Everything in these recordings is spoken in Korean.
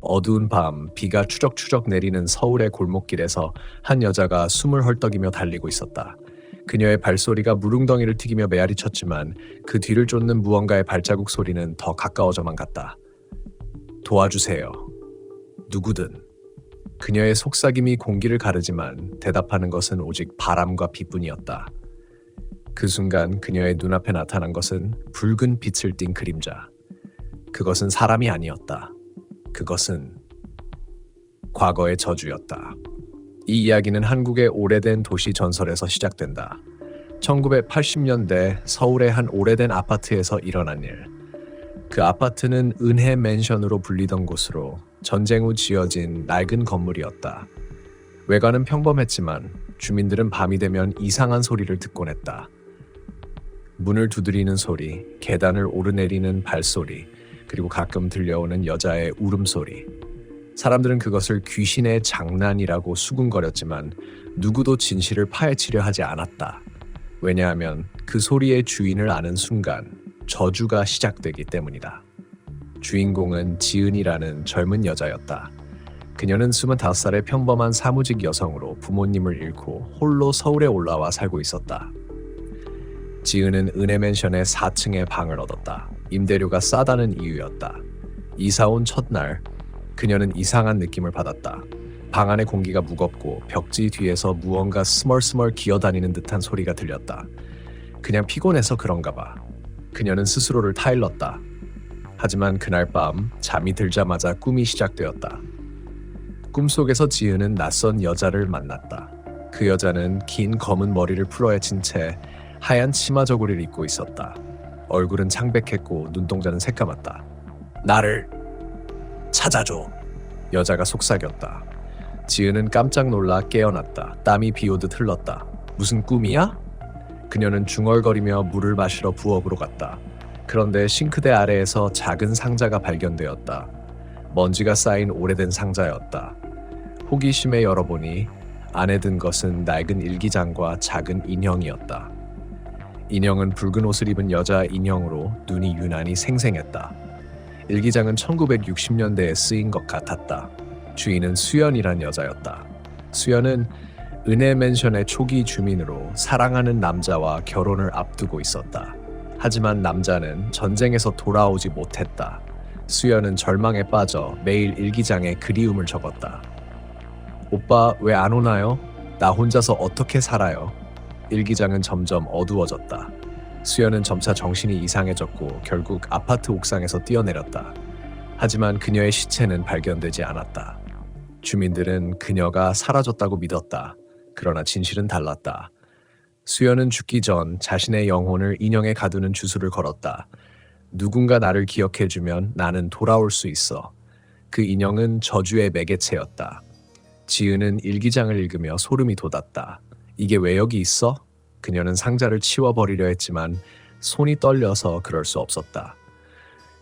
어두운 밤, 비가 추적추적 내리는 서울의 골목길에서 한 여자가 숨을 헐떡이며 달리고 있었다. 그녀의 발소리가 무릉덩이를 튀기며 메아리 쳤지만 그 뒤를 쫓는 무언가의 발자국 소리는 더 가까워져만 갔다. 도와주세요. 누구든. 그녀의 속삭임이 공기를 가르지만 대답하는 것은 오직 바람과 비뿐이었다. 그 순간 그녀의 눈앞에 나타난 것은 붉은 빛을 띤 그림자. 그것은 사람이 아니었다. 그것은 과거의 저주였다. 이 이야기는 한국의 오래된 도시 전설에서 시작된다. 1980년대 서울의 한 오래된 아파트에서 일어난 일. 그 아파트는 은혜 맨션으로 불리던 곳으로 전쟁 후 지어진 낡은 건물이었다. 외관은 평범했지만 주민들은 밤이 되면 이상한 소리를 듣곤 했다. 문을 두드리는 소리, 계단을 오르내리는 발소리, 그리고 가끔 들려오는 여자의 울음소리. 사람들은 그것을 귀신의 장난이라고 수군거렸지만 누구도 진실을 파헤치려 하지 않았다. 왜냐하면 그 소리의 주인을 아는 순간 저주가 시작되기 때문이다. 주인공은 지은이라는 젊은 여자였다. 그녀는 25살의 평범한 사무직 여성으로 부모님을 잃고 홀로 서울에 올라와 살고 있었다. 지은은 은혜맨션의 4층에 방을 얻었다. 임대료가 싸다는 이유였다. 이사 온 첫날 그녀는 이상한 느낌을 받았다. 방 안의 공기가 무겁고 벽지 뒤에서 무언가 스멀스멀 기어다니는 듯한 소리가 들렸다. 그냥 피곤해서 그런가 봐. 그녀는 스스로를 타일렀다. 하지만 그날 밤 잠이 들자마자 꿈이 시작되었다. 꿈속에서 지은은 낯선 여자를 만났다. 그 여자는 긴 검은 머리를 풀어헤친 채 하얀 치마 저고리를 입고 있었다. 얼굴은 창백했고 눈동자는 새까맣다. 나를 찾아줘. 여자가 속삭였다. 지은은 깜짝 놀라 깨어났다. 땀이 비오듯 흘렀다. 무슨 꿈이야? 그녀는 중얼거리며 물을 마시러 부엌으로 갔다. 그런데 싱크대 아래에서 작은 상자가 발견되었다. 먼지가 쌓인 오래된 상자였다. 호기심에 열어보니 안에 든 것은 낡은 일기장과 작은 인형이었다. 인형은 붉은 옷을 입은 여자 인형으로 눈이 유난히 생생했다. 일기장은 1960년대에 쓰인 것 같았다. 주인은 수연이란 여자였다. 수연은 은혜맨션의 초기 주민으로 사랑하는 남자와 결혼을 앞두고 있었다. 하지만 남자는 전쟁에서 돌아오지 못했다. 수연은 절망에 빠져 매일 일기장에 그리움을 적었다. 오빠 왜 안 오나요? 나 혼자서 어떻게 살아요? 일기장은 점점 어두워졌다. 수연은 점차 정신이 이상해졌고 결국 아파트 옥상에서 뛰어내렸다. 하지만 그녀의 시체는 발견되지 않았다. 주민들은 그녀가 사라졌다고 믿었다. 그러나 진실은 달랐다. 수연은 죽기 전 자신의 영혼을 인형에 가두는 주술을 걸었다. 누군가 나를 기억해주면 나는 돌아올 수 있어. 그 인형은 저주의 매개체였다. 지은은 일기장을 읽으며 소름이 돋았다. 이게 왜 여기 있어? 그녀는 상자를 치워버리려 했지만 손이 떨려서 그럴 수 없었다.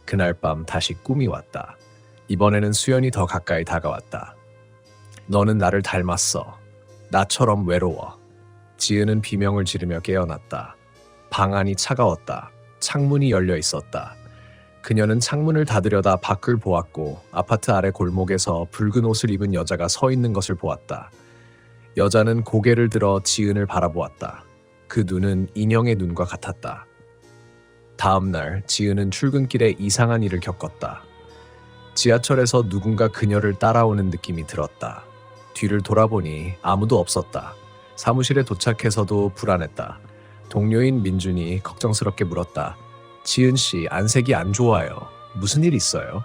그날 밤 다시 꿈이 왔다. 이번에는 수연이 더 가까이 다가왔다. 너는 나를 닮았어. 나처럼 외로워. 지은은 비명을 지르며 깨어났다. 방 안이 차가웠다. 창문이 열려 있었다. 그녀는 창문을 닫으려다 밖을 보았고 아파트 아래 골목에서 붉은 옷을 입은 여자가 서 있는 것을 보았다. 여자는 고개를 들어 지은을 바라보았다. 그 눈은 인형의 눈과 같았다. 다음 날 지은은 출근길에 이상한 일을 겪었다. 지하철에서 누군가 그녀를 따라오는 느낌이 들었다. 뒤를 돌아보니 아무도 없었다. 사무실에 도착해서도 불안했다. 동료인 민준이 걱정스럽게 물었다. 지은 씨, 안색이 안 좋아요. 무슨 일 있어요?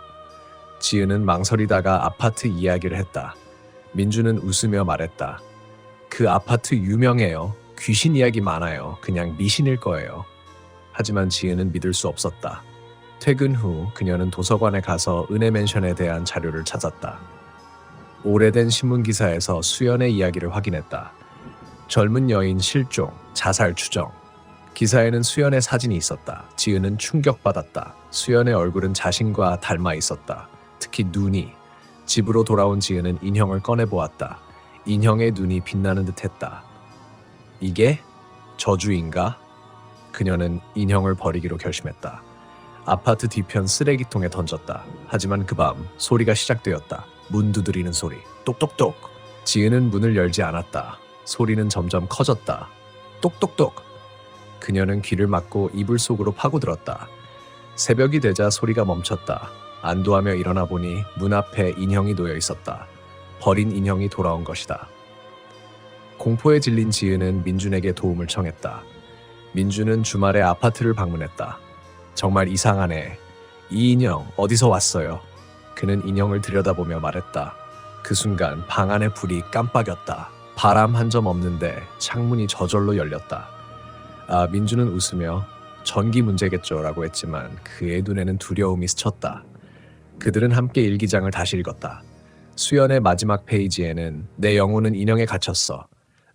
지은은 망설이다가 아파트 이야기를 했다. 민준은 웃으며 말했다. 그 아파트 유명해요. 귀신 이야기 많아요. 그냥 미신일 거예요. 하지만 지은은 믿을 수 없었다. 퇴근 후 그녀는 도서관에 가서 은혜맨션에 대한 자료를 찾았다. 오래된 신문기사에서 수연의 이야기를 확인했다. 젊은 여인 실종, 자살 추정. 기사에는 수연의 사진이 있었다. 지은은 충격받았다. 수연의 얼굴은 자신과 닮아 있었다. 특히 눈이. 집으로 돌아온 지은은 인형을 꺼내보았다. 인형의 눈이 빛나는 듯했다. 이게 저주인가? 그녀는 인형을 버리기로 결심했다. 아파트 뒤편 쓰레기통에 던졌다. 하지만 그 밤 소리가 시작되었다. 문 두드리는 소리. 똑똑똑. 지은은 문을 열지 않았다. 소리는 점점 커졌다. 똑똑똑. 그녀는 귀를 막고 이불 속으로 파고들었다. 새벽이 되자 소리가 멈췄다. 안도하며 일어나 보니 문 앞에 인형이 놓여 있었다. 버린 인형이 돌아온 것이다. 공포에 질린 지은은 민준에게 도움을 청했다. 민준은 주말에 아파트를 방문했다. 정말 이상하네. 이 인형 어디서 왔어요? 그는 인형을 들여다보며 말했다. 그 순간 방 안의 불이 깜빡였다. 바람 한 점 없는데 창문이 저절로 열렸다. 민준은 웃으며 전기 문제겠죠 라고 했지만 그의 눈에는 두려움이 스쳤다. 그들은 함께 일기장을 다시 읽었다. 수연의 마지막 페이지에는 내 영혼은 인형에 갇혔어.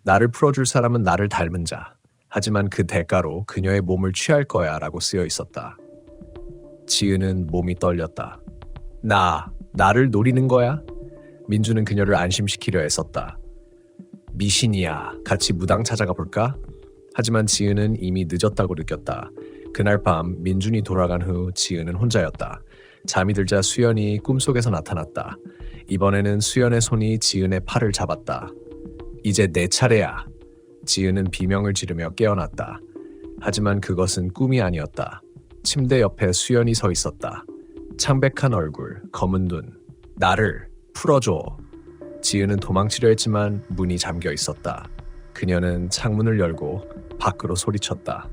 나를 풀어줄 사람은 나를 닮은 자. 하지만 그 대가로 그녀의 몸을 취할 거야 라고 쓰여 있었다. 지은은 몸이 떨렸다. 나를 노리는 거야? 민주는 그녀를 안심시키려 애썼다. 미신이야. 같이 무당 찾아가 볼까? 하지만 지은은 이미 늦었다고 느꼈다. 그날 밤 민준이 돌아간 후 지은은 혼자였다. 잠이 들자 수연이 꿈속에서 나타났다. 이번에는 수연의 손이 지은의 팔을 잡았다. 이제 내 차례야. 지은은 비명을 지르며 깨어났다. 하지만 그것은 꿈이 아니었다. 침대 옆에 수연이 서 있었다. 창백한 얼굴, 검은 눈. 나를 풀어줘. 지은은 도망치려 했지만 문이 잠겨 있었다. 그녀는 창문을 열고 밖으로 소리쳤다.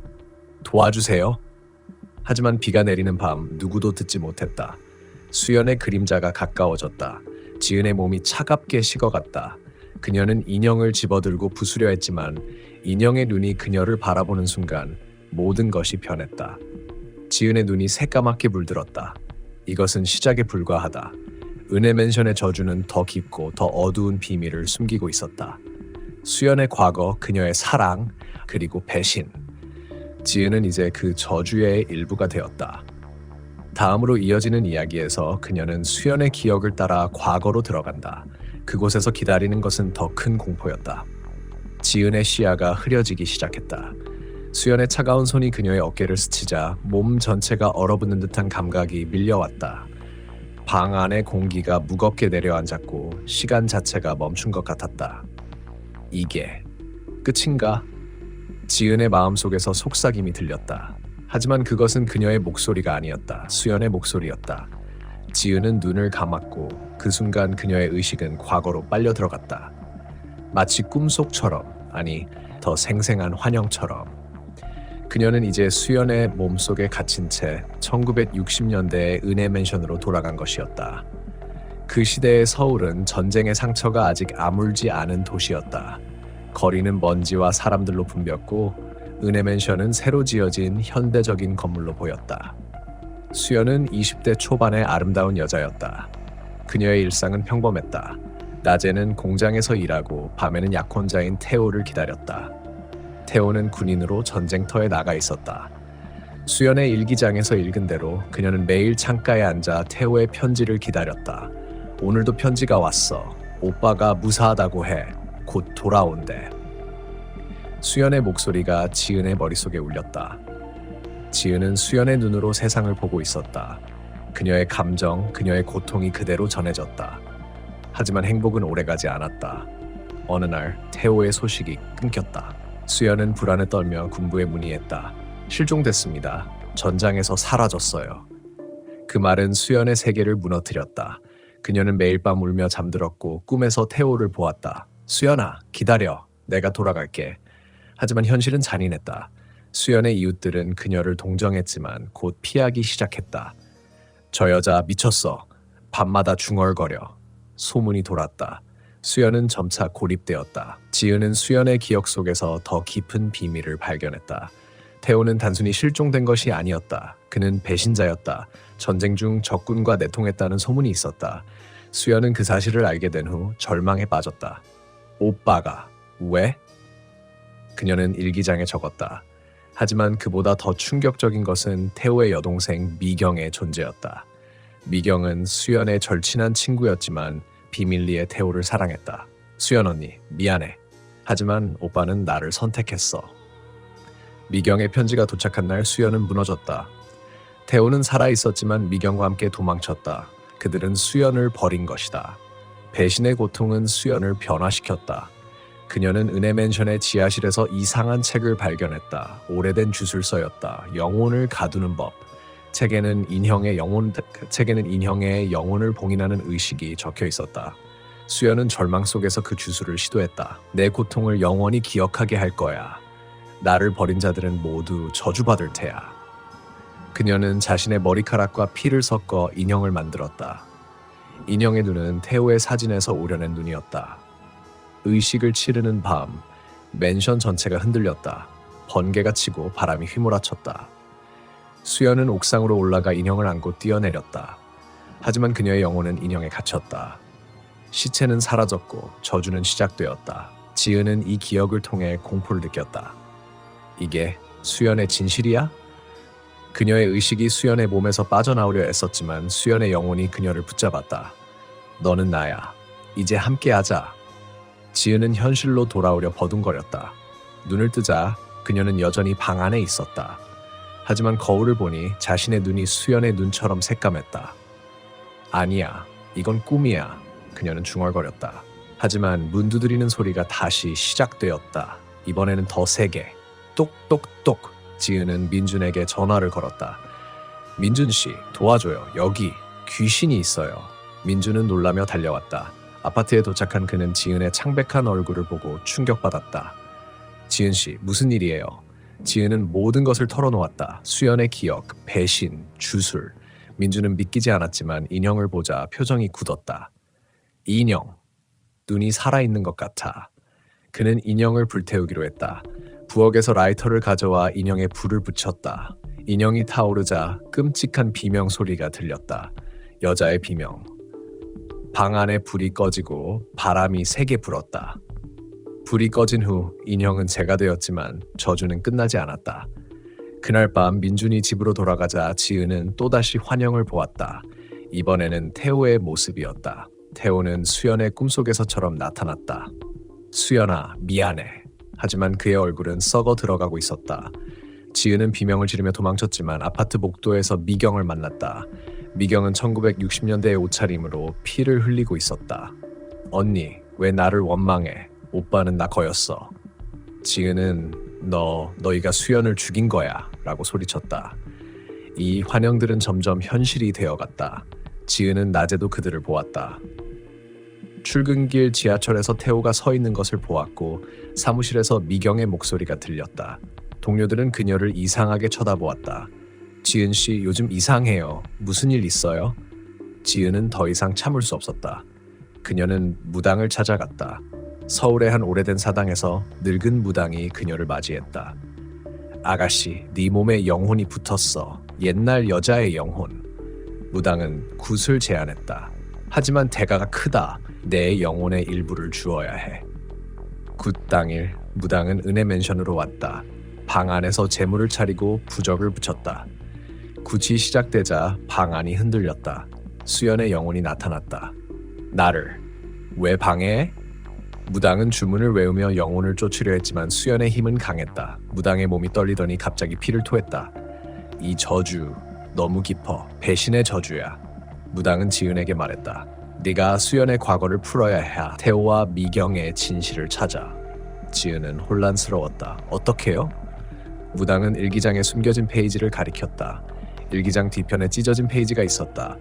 도와주세요. 하지만 비가 내리는 밤 누구도 듣지 못했다. 수연의 그림자가 가까워졌다. 지은의 몸이 차갑게 식어갔다. 그녀는 인형을 집어들고 부수려 했지만 인형의 눈이 그녀를 바라보는 순간 모든 것이 변했다. 지은의 눈이 새까맣게 물들었다. 이것은 시작에 불과하다. 은혜 맨션의 저주는 더 깊고 더 어두운 비밀을 숨기고 있었다. 수연의 과거, 그녀의 사랑, 그리고 배신. 지은은 이제 그 저주의 일부가 되었다. 다음으로 이어지는 이야기에서 그녀는 수연의 기억을 따라 과거로 들어간다. 그곳에서 기다리는 것은 더 큰 공포였다. 지은의 시야가 흐려지기 시작했다. 수연의 차가운 손이 그녀의 어깨를 스치자 몸 전체가 얼어붙는 듯한 감각이 밀려왔다. 방 안의 공기가 무겁게 내려앉았고 시간 자체가 멈춘 것 같았다. 이게 끝인가? 지은의 마음속에서 속삭임이 들렸다. 하지만 그것은 그녀의 목소리가 아니었다. 수연의 목소리였다. 지은은 눈을 감았고 그 순간 그녀의 의식은 과거로 빨려 들어갔다. 마치 꿈속처럼, 아니 더 생생한 환영처럼. 그녀는 이제 수연의 몸속에 갇힌 채 1960년대의 은혜 맨션으로 돌아간 것이었다. 그 시대의 서울은 전쟁의 상처가 아직 아물지 않은 도시였다. 거리는 먼지와 사람들로 붐볐고 은혜 맨션은 새로 지어진 현대적인 건물로 보였다. 수연은 20대 초반의 아름다운 여자였다. 그녀의 일상은 평범했다. 낮에는 공장에서 일하고 밤에는 약혼자인 태호를 기다렸다. 태호는 군인으로 전쟁터에 나가 있었다. 수연의 일기장에서 읽은 대로 그녀는 매일 창가에 앉아 태호의 편지를 기다렸다. 오늘도 편지가 왔어. 오빠가 무사하다고 해. 곧 돌아온대. 수연의 목소리가 지은의 머릿속에 울렸다. 지은은 수연의 눈으로 세상을 보고 있었다. 그녀의 감정, 그녀의 고통이 그대로 전해졌다. 하지만 행복은 오래가지 않았다. 어느 날 태호의 소식이 끊겼다. 수연은 불안에 떨며 군부에 문의했다. 실종됐습니다. 전장에서 사라졌어요. 그 말은 수연의 세계를 무너뜨렸다. 그녀는 매일 밤 울며 잠들었고 꿈에서 태호를 보았다. 수연아, 기다려. 내가 돌아갈게. 하지만 현실은 잔인했다. 수연의 이웃들은 그녀를 동정했지만 곧 피하기 시작했다. 저 여자 미쳤어. 밤마다 중얼거려. 소문이 돌았다. 수연은 점차 고립되었다. 지은은 수연의 기억 속에서 더 깊은 비밀을 발견했다. 태호는 단순히 실종된 것이 아니었다. 그는 배신자였다. 전쟁 중 적군과 내통했다는 소문이 있었다. 수연은 그 사실을 알게 된 후 절망에 빠졌다. 오빠가 왜? 그녀는 일기장에 적었다. 하지만 그보다 더 충격적인 것은 태호의 여동생 미경의 존재였다. 미경은 수연의 절친한 친구였지만 비밀리에 태호를 사랑했다. 수연 언니, 미안해. 하지만 오빠는 나를 선택했어. 미경의 편지가 도착한 날 수연은 무너졌다. 태호는 살아있었지만 미경과 함께 도망쳤다. 그들은 수연을 버린 것이다. 배신의 고통은 수연을 변화시켰다. 그녀는 은혜 맨션의 지하실에서 이상한 책을 발견했다. 오래된 주술서였다. 영혼을 가두는 법. 책에는 인형의 영혼을 봉인하는 의식이 적혀 있었다. 수연은 절망 속에서 그 주술을 시도했다. 내 고통을 영원히 기억하게 할 거야. 나를 버린 자들은 모두 저주받을 테야. 그녀는 자신의 머리카락과 피를 섞어 인형을 만들었다. 인형의 눈은 태호의 사진에서 오려낸 눈이었다. 의식을 치르는 밤, 맨션 전체가 흔들렸다. 번개가 치고 바람이 휘몰아쳤다. 수연은 옥상으로 올라가 인형을 안고 뛰어내렸다. 하지만 그녀의 영혼은 인형에 갇혔다. 시체는 사라졌고 저주는 시작되었다. 지은은 이 기억을 통해 공포를 느꼈다. 이게 수연의 진실이야? 그녀의 의식이 수연의 몸에서 빠져나오려 애썼지만 수연의 영혼이 그녀를 붙잡았다. 너는 나야. 이제 함께하자. 지은은 현실로 돌아오려 버둥거렸다. 눈을 뜨자 그녀는 여전히 방 안에 있었다. 하지만 거울을 보니 자신의 눈이 수연의 눈처럼 새까맸다. 아니야, 이건 꿈이야. 그녀는 중얼거렸다. 하지만 문 두드리는 소리가 다시 시작되었다. 이번에는 더 세게. 똑똑똑. 지은은 민준에게 전화를 걸었다. 민준 씨, 도와줘요. 여기 귀신이 있어요. 민준은 놀라며 달려왔다. 아파트에 도착한 그는 지은의 창백한 얼굴을 보고 충격받았다. 지은 씨, 무슨 일이에요? 지은은 모든 것을 털어놓았다. 수연의 기억, 배신, 주술. 민준은 믿기지 않았지만 인형을 보자 표정이 굳었다. 이 인형, 눈이 살아있는 것 같아. 그는 인형을 불태우기로 했다. 부엌에서 라이터를 가져와 인형에 불을 붙였다. 인형이 타오르자 끔찍한 비명 소리가 들렸다. 여자의 비명. 방 안에 불이 꺼지고 바람이 세게 불었다. 불이 꺼진 후 인형은 재가 되었지만 저주는 끝나지 않았다. 그날 밤 민준이 집으로 돌아가자 지은은 또다시 환영을 보았다. 이번에는 태호의 모습이었다. 태호는 수연의 꿈속에서처럼 나타났다. 수연아, 미안해. 하지만 그의 얼굴은 썩어 들어가고 있었다. 지은은 비명을 지르며 도망쳤지만 아파트 복도에서 미경을 만났다. 미경은 1960년대의 옷차림으로 피를 흘리고 있었다. 언니, 왜 나를 원망해? 오빠는 나 거였어. 지은은 너희가 수연을 죽인 거야 라고 소리쳤다. 이 환영들은 점점 현실이 되어갔다. 지은은 낮에도 그들을 보았다. 출근길 지하철에서 태호가 서 있는 것을 보았고 사무실에서 미경의 목소리가 들렸다. 동료들은 그녀를 이상하게 쳐다보았다. 지은 씨, 요즘 이상해요. 무슨 일 있어요? 지은은 더 이상 참을 수 없었다. 그녀는 무당을 찾아갔다. 서울의 한 오래된 사당에서 늙은 무당이 그녀를 맞이했다. 아가씨, 네 몸에 영혼이 붙었어. 옛날 여자의 영혼. 무당은 굿을 제안했다. 하지만 대가가 크다. 내 영혼의 일부를 주어야 해. 굿 당일 무당은 은혜 맨션으로 왔다. 방 안에서 재물을 차리고 부적을 붙였다. 굿이 시작되자 방 안이 흔들렸다. 수연의 영혼이 나타났다. 나를 왜 방해해? 무당은 주문을 외우며 영혼을 쫓으려 했지만 수연의 힘은 강했다. 무당의 몸이 떨리더니 갑자기 피를 토했다. 이 저주 너무 깊어. 배신의 저주야. 무당은 지은에게 말했다. 네가 수연의 과거를 풀어야 해. 태호와 미경의 진실을 찾아. 지은은 혼란스러웠다. 어떻게요? 무당은 일기장에 숨겨진 페이지를 가리켰다. 일기장 뒤편에 찢어진 페이지가 있었다.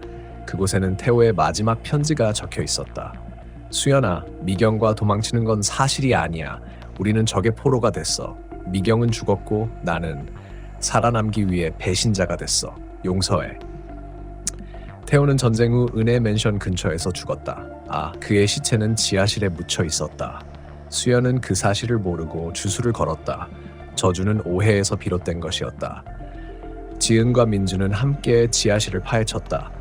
그곳에는 태호의 마지막 편지가 적혀 있었다. 수연아, 미경과 도망치는 건 사실이 아니야. 우리는 적의 포로가 됐어. 미경은 죽었고 나는 살아남기 위해 배신자가 됐어. 용서해. 태호는 전쟁 후 은혜 맨션 근처에서 죽었다. 그의 시체는 지하실에 묻혀 있었다. 수연은 그 사실을 모르고 주술을 걸었다. 저주는 오해에서 비롯된 것이었다. 지은과 민주는 함께 지하실을 파헤쳤다.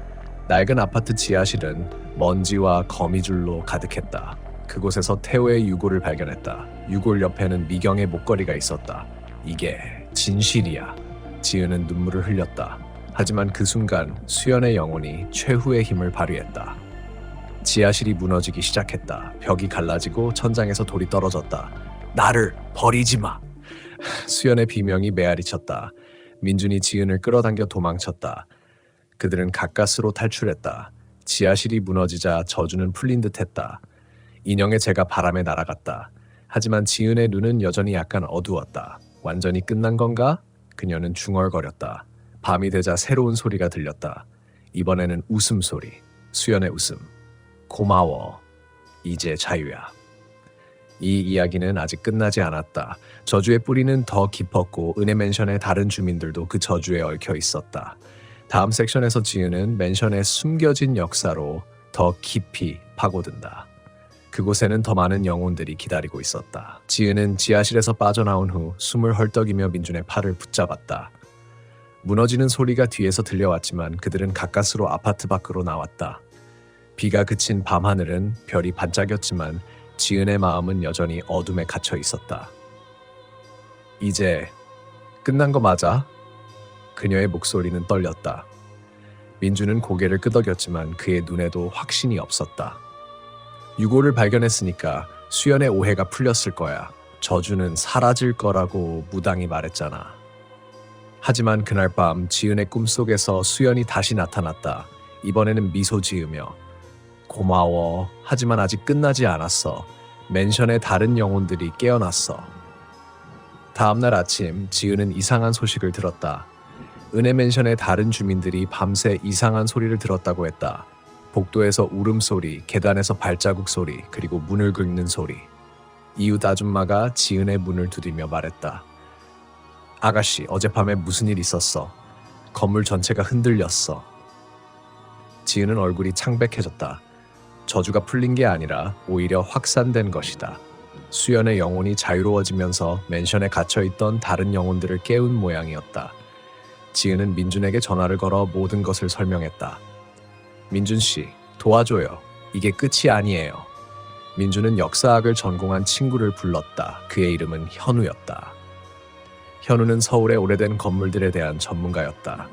낡은 아파트 지하실은 먼지와 거미줄로 가득했다. 그곳에서 태호의 유골을 발견했다. 유골 옆에는 미경의 목걸이가 있었다. 이게 진실이야. 지은은 눈물을 흘렸다. 하지만 그 순간 수연의 영혼이 최후의 힘을 발휘했다. 지하실이 무너지기 시작했다. 벽이 갈라지고 천장에서 돌이 떨어졌다. 나를 버리지 마. 수연의 비명이 메아리쳤다. 민준이 지은을 끌어당겨 도망쳤다. 그들은 가까스로 탈출했다. 지하실이 무너지자 저주는 풀린 듯했다. 인형의 재가 바람에 날아갔다. 하지만 지은의 눈은 여전히 약간 어두웠다. 완전히 끝난 건가? 그녀는 중얼거렸다. 밤이 되자 새로운 소리가 들렸다. 이번에는 웃음소리. 수연의 웃음. 고마워. 이제 자유야. 이 이야기는 아직 끝나지 않았다. 저주의 뿌리는 더 깊었고 은혜 맨션의 다른 주민들도 그 저주에 얽혀 있었다. 다음 섹션에서 지은은 맨션의 숨겨진 역사로 더 깊이 파고든다. 그곳에는 더 많은 영혼들이 기다리고 있었다. 지은은 지하실에서 빠져나온 후 숨을 헐떡이며 민준의 팔을 붙잡았다. 무너지는 소리가 뒤에서 들려왔지만 그들은 가까스로 아파트 밖으로 나왔다. 비가 그친 밤하늘은 별이 반짝였지만 지은의 마음은 여전히 어둠에 갇혀 있었다. 이제 끝난 거 맞아? 그녀의 목소리는 떨렸다. 민준은 고개를 끄덕였지만 그의 눈에도 확신이 없었다. 유골을 발견했으니까 수연의 오해가 풀렸을 거야. 저주는 사라질 거라고 무당이 말했잖아. 하지만 그날 밤 지은의 꿈속에서 수연이 다시 나타났다. 이번에는 미소 지으며 고마워. 하지만 아직 끝나지 않았어. 맨션의 다른 영혼들이 깨어났어. 다음날 아침 지은은 이상한 소식을 들었다. 은혜 맨션의 다른 주민들이 밤새 이상한 소리를 들었다고 했다. 복도에서 울음소리, 계단에서 발자국 소리, 그리고 문을 긁는 소리. 이웃 아줌마가 지은의 문을 두드리며 말했다. 아가씨, 어젯밤에 무슨 일 있었어? 건물 전체가 흔들렸어. 지은은 얼굴이 창백해졌다. 저주가 풀린 게 아니라 오히려 확산된 것이다. 수연의 영혼이 자유로워지면서 맨션에 갇혀있던 다른 영혼들을 깨운 모양이었다. 지은은 민준에게 전화를 걸어 모든 것을 설명했다. 민준 씨, 도와줘요. 이게 끝이 아니에요. 민준은 역사학을 전공한 친구를 불렀다. 그의 이름은 현우였다. 현우는 서울의 오래된 건물들에 대한 전문가였다.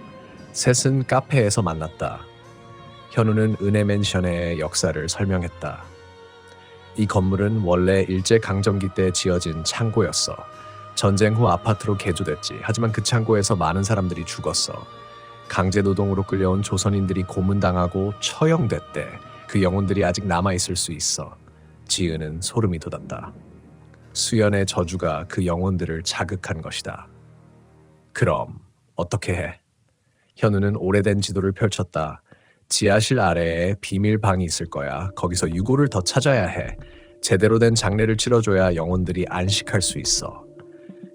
셋은 카페에서 만났다. 현우는 은혜 맨션의 역사를 설명했다. 이 건물은 원래 일제강점기 때 지어진 창고였어. 전쟁 후 아파트로 개조됐지. 하지만 그 창고에서 많은 사람들이 죽었어. 강제노동으로 끌려온 조선인들이 고문당하고 처형됐대. 그 영혼들이 아직 남아있을 수 있어. 지은은 소름이 돋았다. 수연의 저주가 그 영혼들을 자극한 것이다. 그럼 어떻게 해? 현우는 오래된 지도를 펼쳤다. 지하실 아래에 비밀방이 있을 거야. 거기서 유골을 더 찾아야 해. 제대로 된 장례를 치러줘야 영혼들이 안식할 수 있어.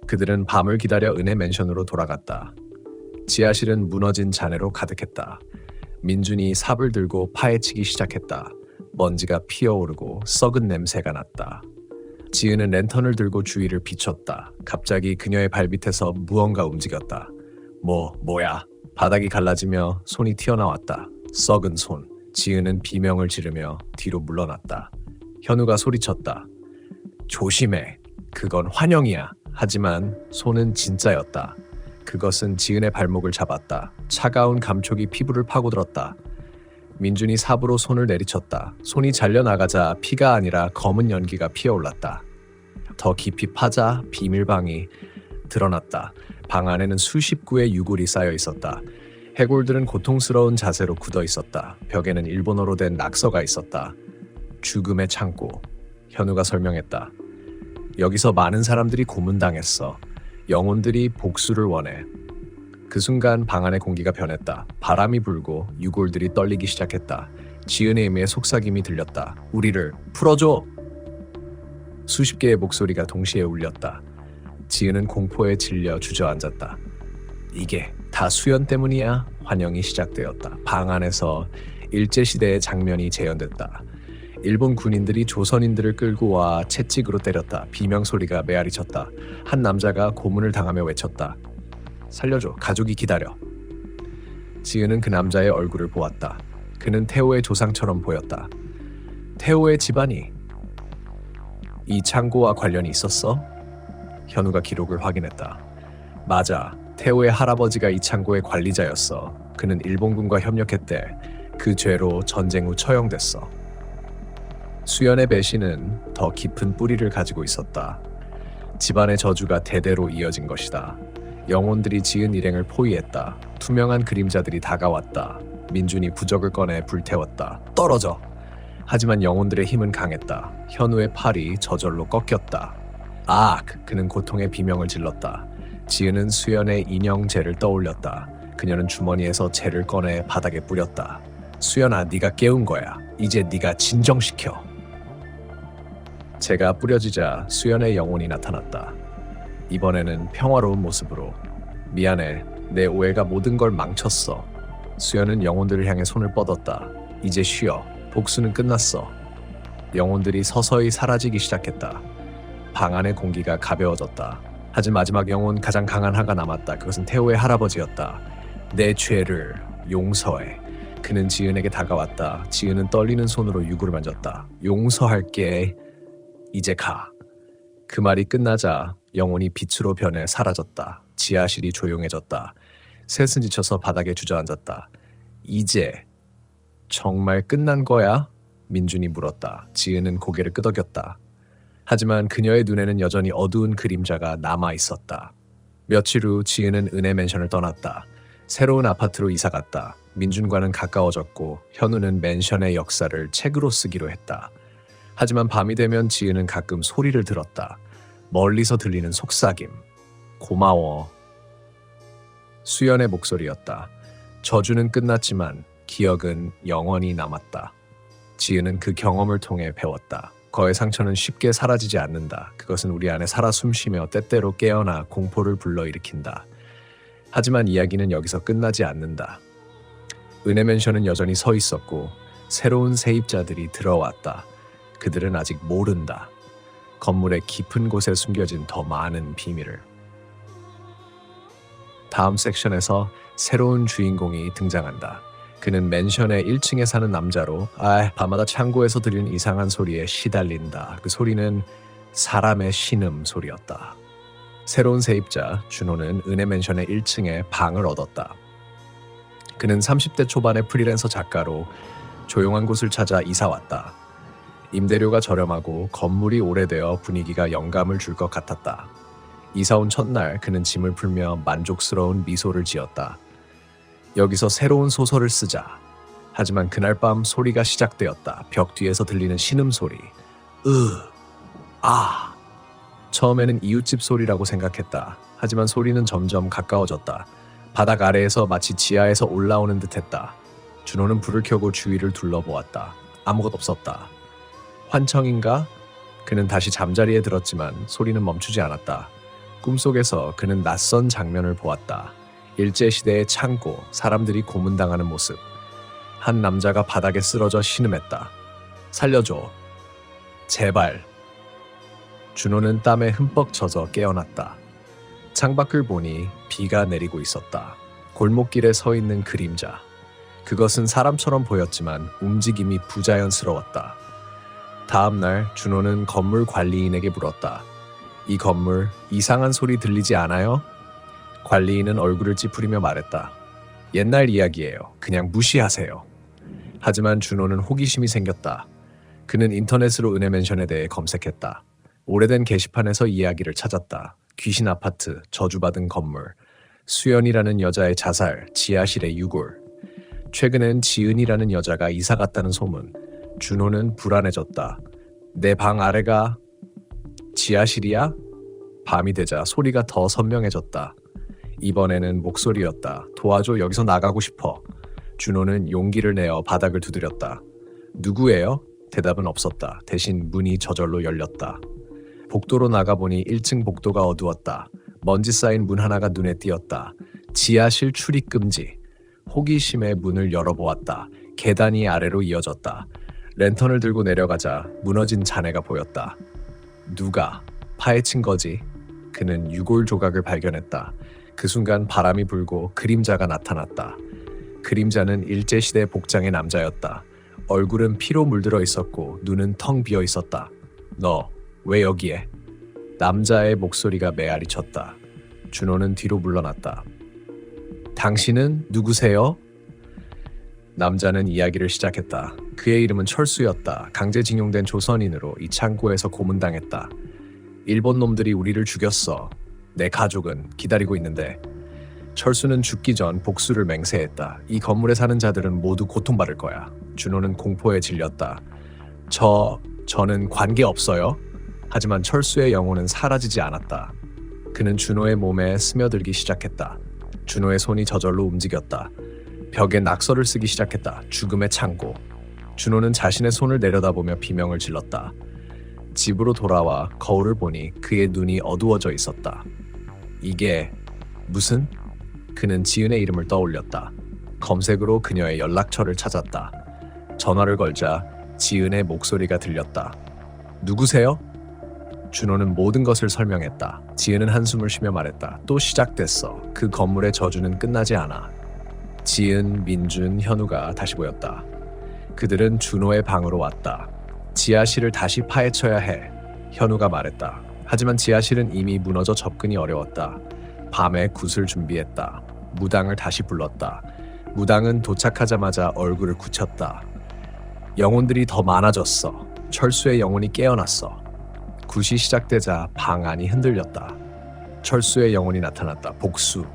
그들은 밤을 기다려 은혜 맨션으로 돌아갔다. 지하실은 무너진 잔해로 가득했다. 민준이 삽을 들고 파헤치기 시작했다. 먼지가 피어오르고 썩은 냄새가 났다. 지은은 랜턴을 들고 주위를 비췄다. 갑자기 그녀의 발밑에서 무언가 움직였다. 뭐야? 바닥이 갈라지며 손이 튀어나왔다. 썩은 손. 지은은 비명을 지르며 뒤로 물러났다. 현우가 소리쳤다. 조심해. 그건 환영이야. 하지만 손은 진짜였다. 그것은 지은의 발목을 잡았다. 차가운 감촉이 피부를 파고들었다. 민준이 삽으로 손을 내리쳤다. 손이 잘려나가자 피가 아니라 검은 연기가 피어올랐다. 더 깊이 파자 비밀방이 드러났다. 방 안에는 수십 구의 유골이 쌓여 있었다. 해골들은 고통스러운 자세로 굳어 있었다. 벽에는 일본어로 된 낙서가 있었다. 죽음의 창고. 현우가 설명했다. 여기서 많은 사람들이 고문당했어. 영혼들이 복수를 원해. 그 순간 방 안의 공기가 변했다. 바람이 불고 유골들이 떨리기 시작했다. 지은의 의미의 속삭임이 들렸다. 우리를 풀어줘! 수십 개의 목소리가 동시에 울렸다. 지은은 공포에 질려 주저앉았다. 이게 다 수연 때문이야? 환영이 시작되었다. 방 안에서 일제시대의 장면이 재현됐다. 일본 군인들이 조선인들을 끌고 와 채찍으로 때렸다. 비명소리가 메아리쳤다. 한 남자가 고문을 당하며 외쳤다. 살려줘. 가족이 기다려. 지은은 그 남자의 얼굴을 보았다. 그는 태호의 조상처럼 보였다. 태호의 집안이 이 창고와 관련이 있었어? 현우가 기록을 확인했다. 맞아. 태호의 할아버지가 이 창고의 관리자였어. 그는 일본군과 협력했대. 그 죄로 전쟁 후 처형됐어. 수연의 배신은 더 깊은 뿌리를 가지고 있었다. 집안의 저주가 대대로 이어진 것이다. 영혼들이 지은 일행을 포위했다. 투명한 그림자들이 다가왔다. 민준이 부적을 꺼내 불태웠다. 떨어져! 하지만 영혼들의 힘은 강했다. 현우의 팔이 저절로 꺾였다. 그는 고통의 비명을 질렀다. 지은은 수연의 인형 재를 떠올렸다. 그녀는 주머니에서 재를 꺼내 바닥에 뿌렸다. 수연아, 네가 깨운 거야. 이제 네가 진정시켜. 재가 뿌려지자 수연의 영혼이 나타났다. 이번에는 평화로운 모습으로. 미안해. 내 오해가 모든 걸 망쳤어. 수연은 영혼들을 향해 손을 뻗었다. 이제 쉬어. 복수는 끝났어. 영혼들이 서서히 사라지기 시작했다. 방 안의 공기가 가벼워졌다. 하지만 마지막 영혼, 가장 강한 하가 남았다. 그것은 태호의 할아버지였다. 내 죄를 용서해. 그는 지은에게 다가왔다. 지은은 떨리는 손으로 유구를 만졌다. 용서할게. 이제 가. 그 말이 끝나자 영혼이 빛으로 변해 사라졌다. 지하실이 조용해졌다. 셋은 지쳐서 바닥에 주저앉았다. 이제 정말 끝난 거야? 민준이 물었다. 지은은 고개를 끄덕였다. 하지만 그녀의 눈에는 여전히 어두운 그림자가 남아 있었다. 며칠 후 지은은 은혜 맨션을 떠났다. 새로운 아파트로 이사갔다. 민준과는 가까워졌고 현우는 맨션의 역사를 책으로 쓰기로 했다. 하지만 밤이 되면 지은은 가끔 소리를 들었다. 멀리서 들리는 속삭임. 고마워. 수연의 목소리였다. 저주는 끝났지만 기억은 영원히 남았다. 지은은 그 경험을 통해 배웠다. 거의 상처는 쉽게 사라지지 않는다. 그것은 우리 안에 살아 숨쉬며 때때로 깨어나 공포를 불러일으킨다. 하지만 이야기는 여기서 끝나지 않는다. 은혜 맨션은 여전히 서 있었고 새로운 세입자들이 들어왔다. 그들은 아직 모른다. 건물의 깊은 곳에 숨겨진 더 많은 비밀을. 다음 섹션에서 새로운 주인공이 등장한다. 그는 맨션의 1층에 사는 남자로 밤마다 창고에서 들리는 이상한 소리에 시달린다. 그 소리는 사람의 신음 소리였다. 새로운 세입자 준호는 은혜 맨션의 1층에 방을 얻었다. 그는 30대 초반의 프리랜서 작가로 조용한 곳을 찾아 이사 왔다. 임대료가 저렴하고 건물이 오래되어 분위기가 영감을 줄 것 같았다. 이사 온 첫날 그는 짐을 풀며 만족스러운 미소를 지었다. 여기서 새로운 소설을 쓰자. 하지만 그날 밤 소리가 시작되었다. 벽 뒤에서 들리는 신음소리. 처음에는 이웃집 소리라고 생각했다. 하지만 소리는 점점 가까워졌다. 바닥 아래에서 마치 지하에서 올라오는 듯했다. 준호는 불을 켜고 주위를 둘러보았다. 아무것도 없었다. 환청인가? 그는 다시 잠자리에 들었지만 소리는 멈추지 않았다. 꿈속에서 그는 낯선 장면을 보았다. 일제시대의 창고, 사람들이 고문당하는 모습. 한 남자가 바닥에 쓰러져 신음했다. 살려줘. 제발. 준호는 땀에 흠뻑 젖어 깨어났다. 창밖을 보니 비가 내리고 있었다. 골목길에 서 있는 그림자. 그것은 사람처럼 보였지만 움직임이 부자연스러웠다. 다음 날 준호는 건물 관리인에게 물었다. 이 건물 이상한 소리 들리지 않아요? 관리인은 얼굴을 찌푸리며 말했다. 옛날 이야기예요. 그냥 무시하세요. 하지만 준호는 호기심이 생겼다. 그는 인터넷으로 은혜 맨션에 대해 검색했다. 오래된 게시판에서 이야기를 찾았다. 귀신 아파트, 저주받은 건물, 수연이라는 여자의 자살, 지하실의 유골. 최근엔 지은이라는 여자가 이사 갔다는 소문. 준호는 불안해졌다. 내 방 아래가 지하실이야? 밤이 되자 소리가 더 선명해졌다. 이번에는 목소리였다. 도와줘, 여기서 나가고 싶어. 준호는 용기를 내어 바닥을 두드렸다. 누구예요? 대답은 없었다. 대신 문이 저절로 열렸다. 복도로 나가보니 1층 복도가 어두웠다. 먼지 쌓인 문 하나가 눈에 띄었다. 지하실 출입 금지. 호기심에 문을 열어보았다. 계단이 아래로 이어졌다. 랜턴을 들고 내려가자 무너진 잔해가 보였다. 누가 파헤친 거지? 그는 유골 조각을 발견했다. 그 순간 바람이 불고 그림자가 나타났다. 그림자는 일제시대 복장의 남자였다. 얼굴은 피로 물들어 있었고 눈은 텅 비어 있었다. 너 왜 여기에? 남자의 목소리가 메아리 쳤다. 준호는 뒤로 물러났다. 당신은 누구세요? 남자는 이야기를 시작했다. 그의 이름은 철수였다. 강제징용된 조선인으로 이 창고에서 고문당했다. 일본 놈들이 우리를 죽였어. 내 가족은 기다리고 있는데. 철수는 죽기 전 복수를 맹세했다. 이 건물에 사는 자들은 모두 고통받을 거야. 준호는 공포에 질렸다. 저는 관계없어요. 하지만 철수의 영혼은 사라지지 않았다. 그는 준호의 몸에 스며들기 시작했다. 준호의 손이 저절로 움직였다. 벽에 낙서를 쓰기 시작했다. 죽음의 창고. 준호는 자신의 손을 내려다보며 비명을 질렀다. 집으로 돌아와 거울을 보니 그의 눈이 어두워져 있었다. 이게 무슨? 그는 지은의 이름을 떠올렸다. 검색으로 그녀의 연락처를 찾았다. 전화를 걸자 지은의 목소리가 들렸다. 누구세요? 준호는 모든 것을 설명했다. 지은은 한숨을 쉬며 말했다. 또 시작됐어. 그 건물의 저주는 끝나지 않아. 지은, 민준, 현우가 다시 보였다. 그들은 준호의 방으로 왔다. 지하실을 다시 파헤쳐야 해. 현우가 말했다. 하지만 지하실은 이미 무너져 접근이 어려웠다. 밤에 굿을 준비했다. 무당을 다시 불렀다. 무당은 도착하자마자 얼굴을 굳혔다. 영혼들이 더 많아졌어. 철수의 영혼이 깨어났어. 굿이 시작되자 방 안이 흔들렸다. 철수의 영혼이 나타났다.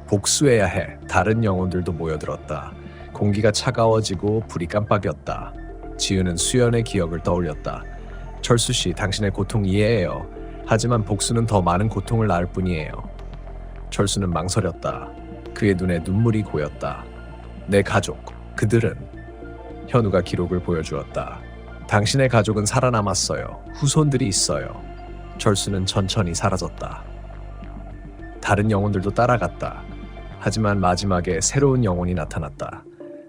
복수해야 해. 다른 영혼들도 모여들었다. 공기가 차가워지고 불이 깜빡였다. 지은은 수연의 기억을 떠올렸다. 철수 씨, 당신의 고통 이해해요. 하지만 복수는 더 많은 고통을 낳을 뿐이에요. 철수는 망설였다. 그의 눈에 눈물이 고였다. 내 가족, 그들은? 현우가 기록을 보여주었다. 당신의 가족은 살아남았어요. 후손들이 있어요. 철수는 천천히 사라졌다. 다른 영혼들도 따라갔다. 하지만 마지막에 새로운 영혼이 나타났다.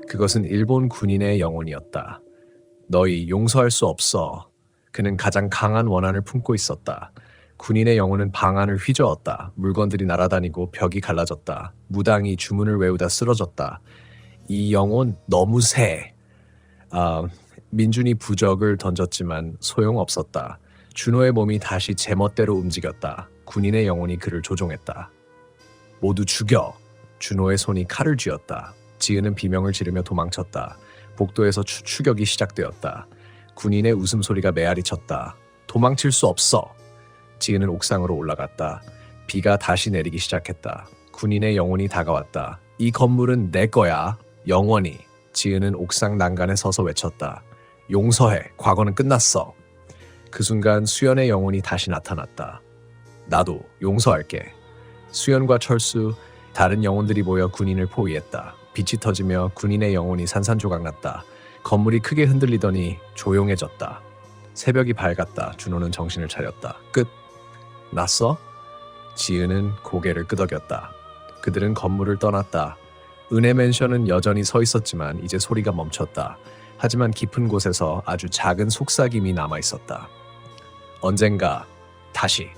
그것은 일본 군인의 영혼이었다. 너희 용서할 수 없어. 그는 가장 강한 원한을 품고 있었다. 군인의 영혼은 방 안을 휘저었다. 물건들이 날아다니고 벽이 갈라졌다. 무당이 주문을 외우다 쓰러졌다. 이 영혼 너무 세. 민준이 부적을 던졌지만 소용없었다. 준호의 몸이 다시 제멋대로 움직였다. 군인의 영혼이 그를 조종했다. 모두 죽여. 준호의 손이 칼을 쥐었다. 지은은 비명을 지르며 도망쳤다. 복도에서 추격이 시작되었다. 군인의 웃음소리가 메아리쳤다. 도망칠 수 없어. 지은은 옥상으로 올라갔다. 비가 다시 내리기 시작했다. 군인의 영혼이 다가왔다. 이 건물은 내 거야. 영원히. 지은은 옥상 난간에 서서 외쳤다. 용서해. 과거는 끝났어. 그 순간 수연의 영혼이 다시 나타났다. 나도 용서할게. 수연과 철수, 다른 영혼들이 모여 군인을 포위했다. 빛이 터지며 군인의 영혼이 산산조각났다. 건물이 크게 흔들리더니 조용해졌다. 새벽이 밝았다. 준호는 정신을 차렸다. 끝. 났어? 지은은 고개를 끄덕였다. 그들은 건물을 떠났다. 은혜 맨션은 여전히 서 있었지만 이제 소리가 멈췄다. 하지만 깊은 곳에서 아주 작은 속삭임이 남아있었다. 언젠가 다시.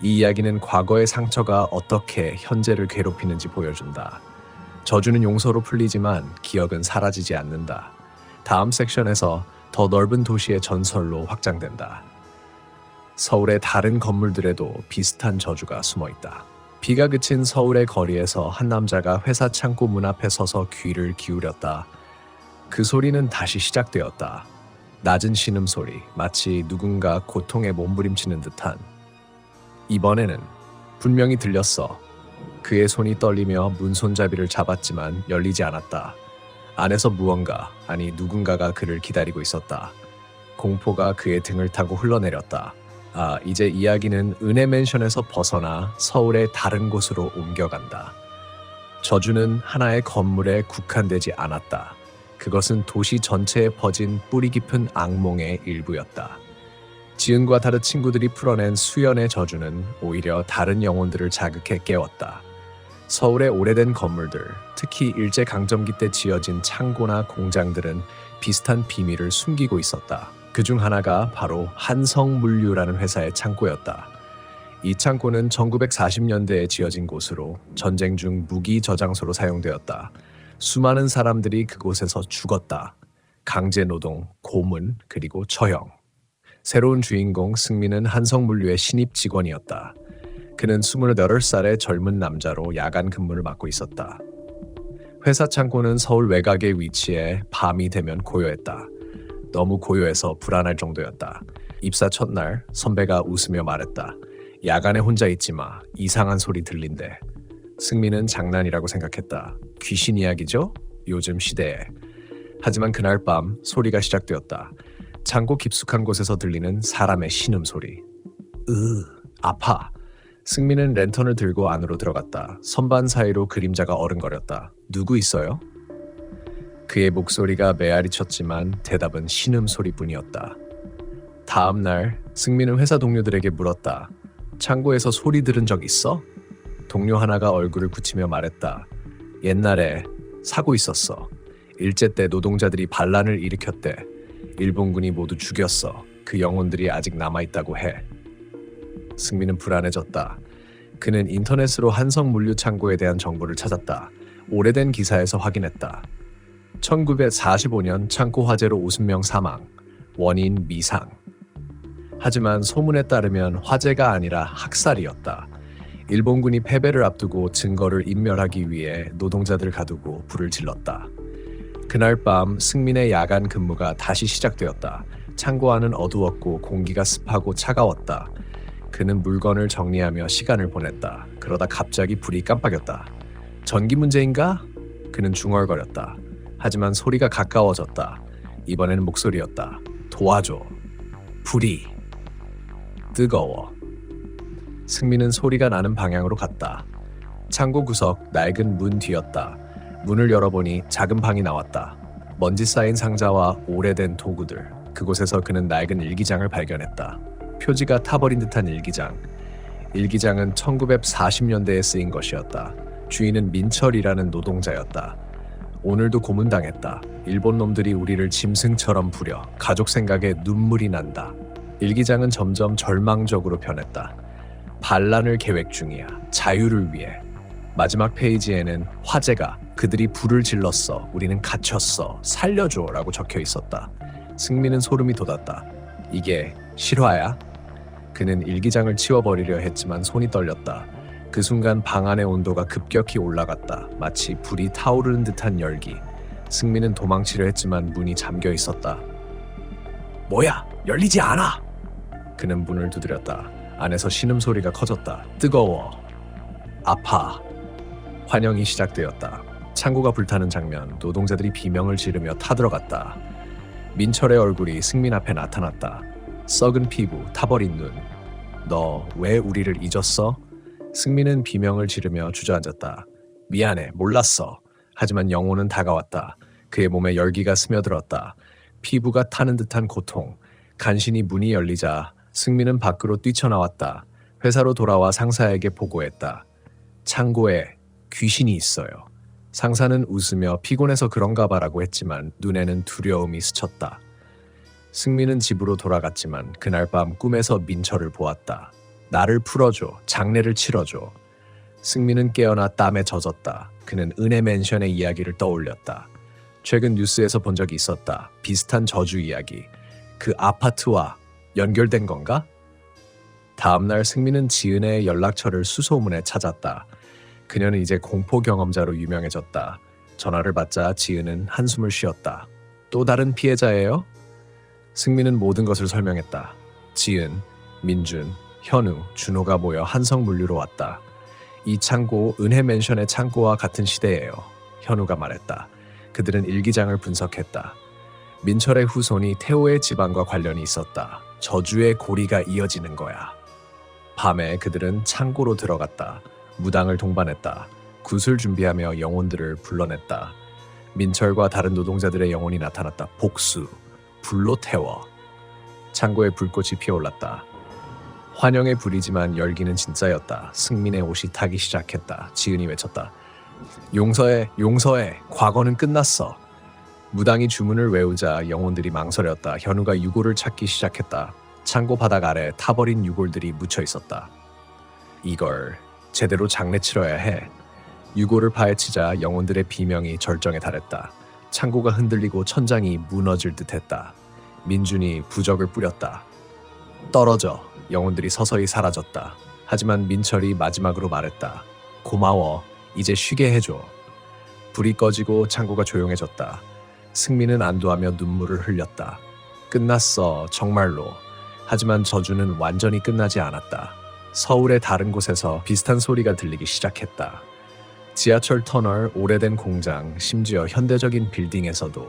이 이야기는 과거의 상처가 어떻게 현재를 괴롭히는지 보여준다. 저주는 용서로 풀리지만 기억은 사라지지 않는다. 다음 섹션에서 더 넓은 도시의 전설로 확장된다. 서울의 다른 건물들에도 비슷한 저주가 숨어있다. 비가 그친 서울의 거리에서 한 남자가 회사 창고 문 앞에 서서 귀를 기울였다. 그 소리는 다시 시작되었다. 낮은 신음소리, 마치 누군가 고통에 몸부림치는 듯한. 이번에는 분명히 들렸어. 그의 손이 떨리며 문손잡이를 잡았지만 열리지 않았다. 안에서 무언가, 아니 누군가가 그를 기다리고 있었다. 공포가 그의 등을 타고 흘러내렸다. 이제 이야기는 은혜 맨션에서 벗어나 서울의 다른 곳으로 옮겨간다. 저주는 하나의 건물에 국한되지 않았다. 그것은 도시 전체에 퍼진 뿌리 깊은 악몽의 일부였다. 지은과 다른 친구들이 풀어낸 수연의 저주는 오히려 다른 영혼들을 자극해 깨웠다. 서울의 오래된 건물들, 특히 일제강점기 때 지어진 창고나 공장들은 비슷한 비밀을 숨기고 있었다. 그중 하나가 바로 한성물류라는 회사의 창고였다. 이 창고는 1940년대에 지어진 곳으로 전쟁 중 무기 저장소로 사용되었다. 수많은 사람들이 그곳에서 죽었다. 강제노동, 고문, 그리고 처형. 새로운 주인공 승민은 한성물류의 신입 직원이었다. 그는 28살의 젊은 남자로 야간 근무를 맡고 있었다. 회사 창고는 서울 외곽에 위치해 밤이 되면 고요했다. 너무 고요해서 불안할 정도였다. 입사 첫날 선배가 웃으며 말했다. 야간에 혼자 있지 마. 이상한 소리 들린대. 승민은 장난이라고 생각했다. 귀신 이야기죠? 요즘 시대에. 하지만 그날 밤 소리가 시작되었다. 창고 깊숙한 곳에서 들리는 사람의 신음소리. 아파. 승민은 랜턴을 들고 안으로 들어갔다. 선반 사이로 그림자가 어른거렸다. 누구 있어요? 그의 목소리가 메아리쳤지만 대답은 신음소리뿐이었다. 다음 날 승민은 회사 동료들에게 물었다. 창고에서 소리 들은 적 있어? 동료 하나가 얼굴을 굳히며 말했다. 옛날에 사고 있었어. 일제 때 노동자들이 반란을 일으켰대. 일본군이 모두 죽였어. 그 영혼들이 아직 남아있다고 해. 승민은 불안해졌다. 그는 인터넷으로 한성물류 창고에 대한 정보를 찾았다. 오래된 기사에서 확인했다. 1945년 창고 화재로 50명 사망. 원인 미상. 하지만 소문에 따르면 화재가 아니라 학살이었다. 일본군이 패배를 앞두고 증거를 인멸하기 위해 노동자들 가두고 불을 질렀다. 그날 밤 승민의 야간 근무가 다시 시작되었다. 창고 안은 어두웠고 공기가 습하고 차가웠다. 그는 물건을 정리하며 시간을 보냈다. 그러다 갑자기 불이 깜빡였다. 전기 문제인가? 그는 중얼거렸다. 하지만 소리가 가까워졌다. 이번에는 목소리였다. 도와줘. 불이 뜨거워. 승민은 소리가 나는 방향으로 갔다. 창고 구석 낡은 문 뒤였다. 문을 열어보니 작은 방이 나왔다. 먼지 쌓인 상자와 오래된 도구들. 그곳에서 그는 낡은 일기장을 발견했다. 표지가 타버린 듯한 일기장. 일기장은 1940년대에 쓰인 것이었다. 주인은 민철이라는 노동자였다. 오늘도 고문당했다. 일본 놈들이 우리를 짐승처럼 부려. 가족 생각에 눈물이 난다. 일기장은 점점 절망적으로 변했다. 반란을 계획 중이야. 자유를 위해. 마지막 페이지에는 화재가 그들이 불을 질렀어. 우리는 갇혔어. 살려줘 라고 적혀 있었다. 승민은 소름이 돋았다. 이게 실화야? 그는 일기장을 치워버리려 했지만 손이 떨렸다. 그 순간 방 안의 온도가 급격히 올라갔다. 마치 불이 타오르는 듯한 열기. 승민은 도망치려 했지만 문이 잠겨 있었다. 뭐야? 열리지 않아! 그는 문을 두드렸다. 안에서 신음소리가 커졌다. 뜨거워. 아파. 환영이 시작되었다. 창고가 불타는 장면, 노동자들이 비명을 지르며 타들어갔다. 민철의 얼굴이 승민 앞에 나타났다. 썩은 피부, 타버린 눈. 너 왜 우리를 잊었어? 승민은 비명을 지르며 주저앉았다. 미안해, 몰랐어. 하지만 영혼은 다가왔다. 그의 몸에 열기가 스며들었다. 피부가 타는 듯한 고통. 간신히 문이 열리자 승민은 밖으로 뛰쳐나왔다. 회사로 돌아와 상사에게 보고했다. 창고에 귀신이 있어요. 상사는 웃으며 피곤해서 그런가 봐라고 했지만 눈에는 두려움이 스쳤다. 승민은 집으로 돌아갔지만 그날 밤 꿈에서 민철을 보았다. 나를 풀어줘. 장례를 치러줘. 승민은 깨어나 땀에 젖었다. 그는 은혜 맨션의 이야기를 떠올렸다. 최근 뉴스에서 본 적이 있었다. 비슷한 저주 이야기. 그 아파트와 연결된 건가? 다음날 승민은 지은의 연락처를 수소문에 찾았다. 그녀는 이제 공포 경험자로 유명해졌다. 전화를 받자 지은은 한숨을 쉬었다. 또 다른 피해자예요? 승민은 모든 것을 설명했다. 지은, 민준, 현우, 준호가 모여 한성물류로 왔다. 이 창고 은혜 맨션의 창고와 같은 시대예요. 현우가 말했다. 그들은 일기장을 분석했다. 민철의 후손이 태호의 집안과 관련이 있었다. 저주의 고리가 이어지는 거야. 밤에 그들은 창고로 들어갔다. 무당을 동반했다. 굿을 준비하며 영혼들을 불러냈다. 민철과 다른 노동자들의 영혼이 나타났다. 복수, 불로 태워. 창고에 불꽃이 피어올랐다. 환영의 불이지만 열기는 진짜였다. 승민의 옷이 타기 시작했다. 지은이 외쳤다. 용서해, 용서해. 과거는 끝났어. 무당이 주문을 외우자 영혼들이 망설였다. 현우가 유골을 찾기 시작했다. 창고 바닥 아래 타버린 유골들이 묻혀 있었다. 이걸 제대로 장례 치러야 해. 유골을 파헤치자 영혼들의 비명이 절정에 달했다. 창고가 흔들리고 천장이 무너질 듯했다. 민준이 부적을 뿌렸다. 떨어져. 영혼들이 서서히 사라졌다. 하지만 민철이 마지막으로 말했다. 고마워. 이제 쉬게 해줘. 불이 꺼지고 창고가 조용해졌다. 승민은 안도하며 눈물을 흘렸다. 끝났어. 정말로. 하지만 저주는 완전히 끝나지 않았다. 서울의 다른 곳에서 비슷한 소리가 들리기 시작했다. 지하철 터널, 오래된 공장, 심지어 현대적인 빌딩에서도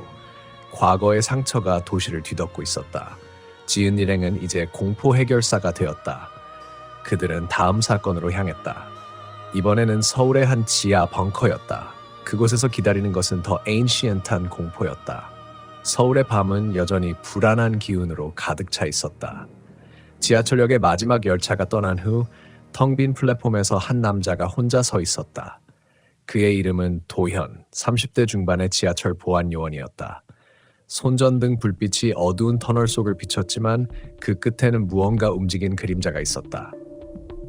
과거의 상처가 도시를 뒤덮고 있었다. 지은 일행은 이제 공포 해결사가 되었다. 그들은 다음 사건으로 향했다. 이번에는 서울의 한 지하 벙커였다. 그곳에서 기다리는 것은 더 에인시언트한 공포였다. 서울의 밤은 여전히 불안한 기운으로 가득 차 있었다. 지하철역의 마지막 열차가 떠난 후 텅 빈 플랫폼에서 한 남자가 혼자 서 있었다. 그의 이름은 도현, 30대 중반의 지하철 보안 요원이었다. 손전등 불빛이 어두운 터널 속을 비췄지만 그 끝에는 무언가 움직인 그림자가 있었다.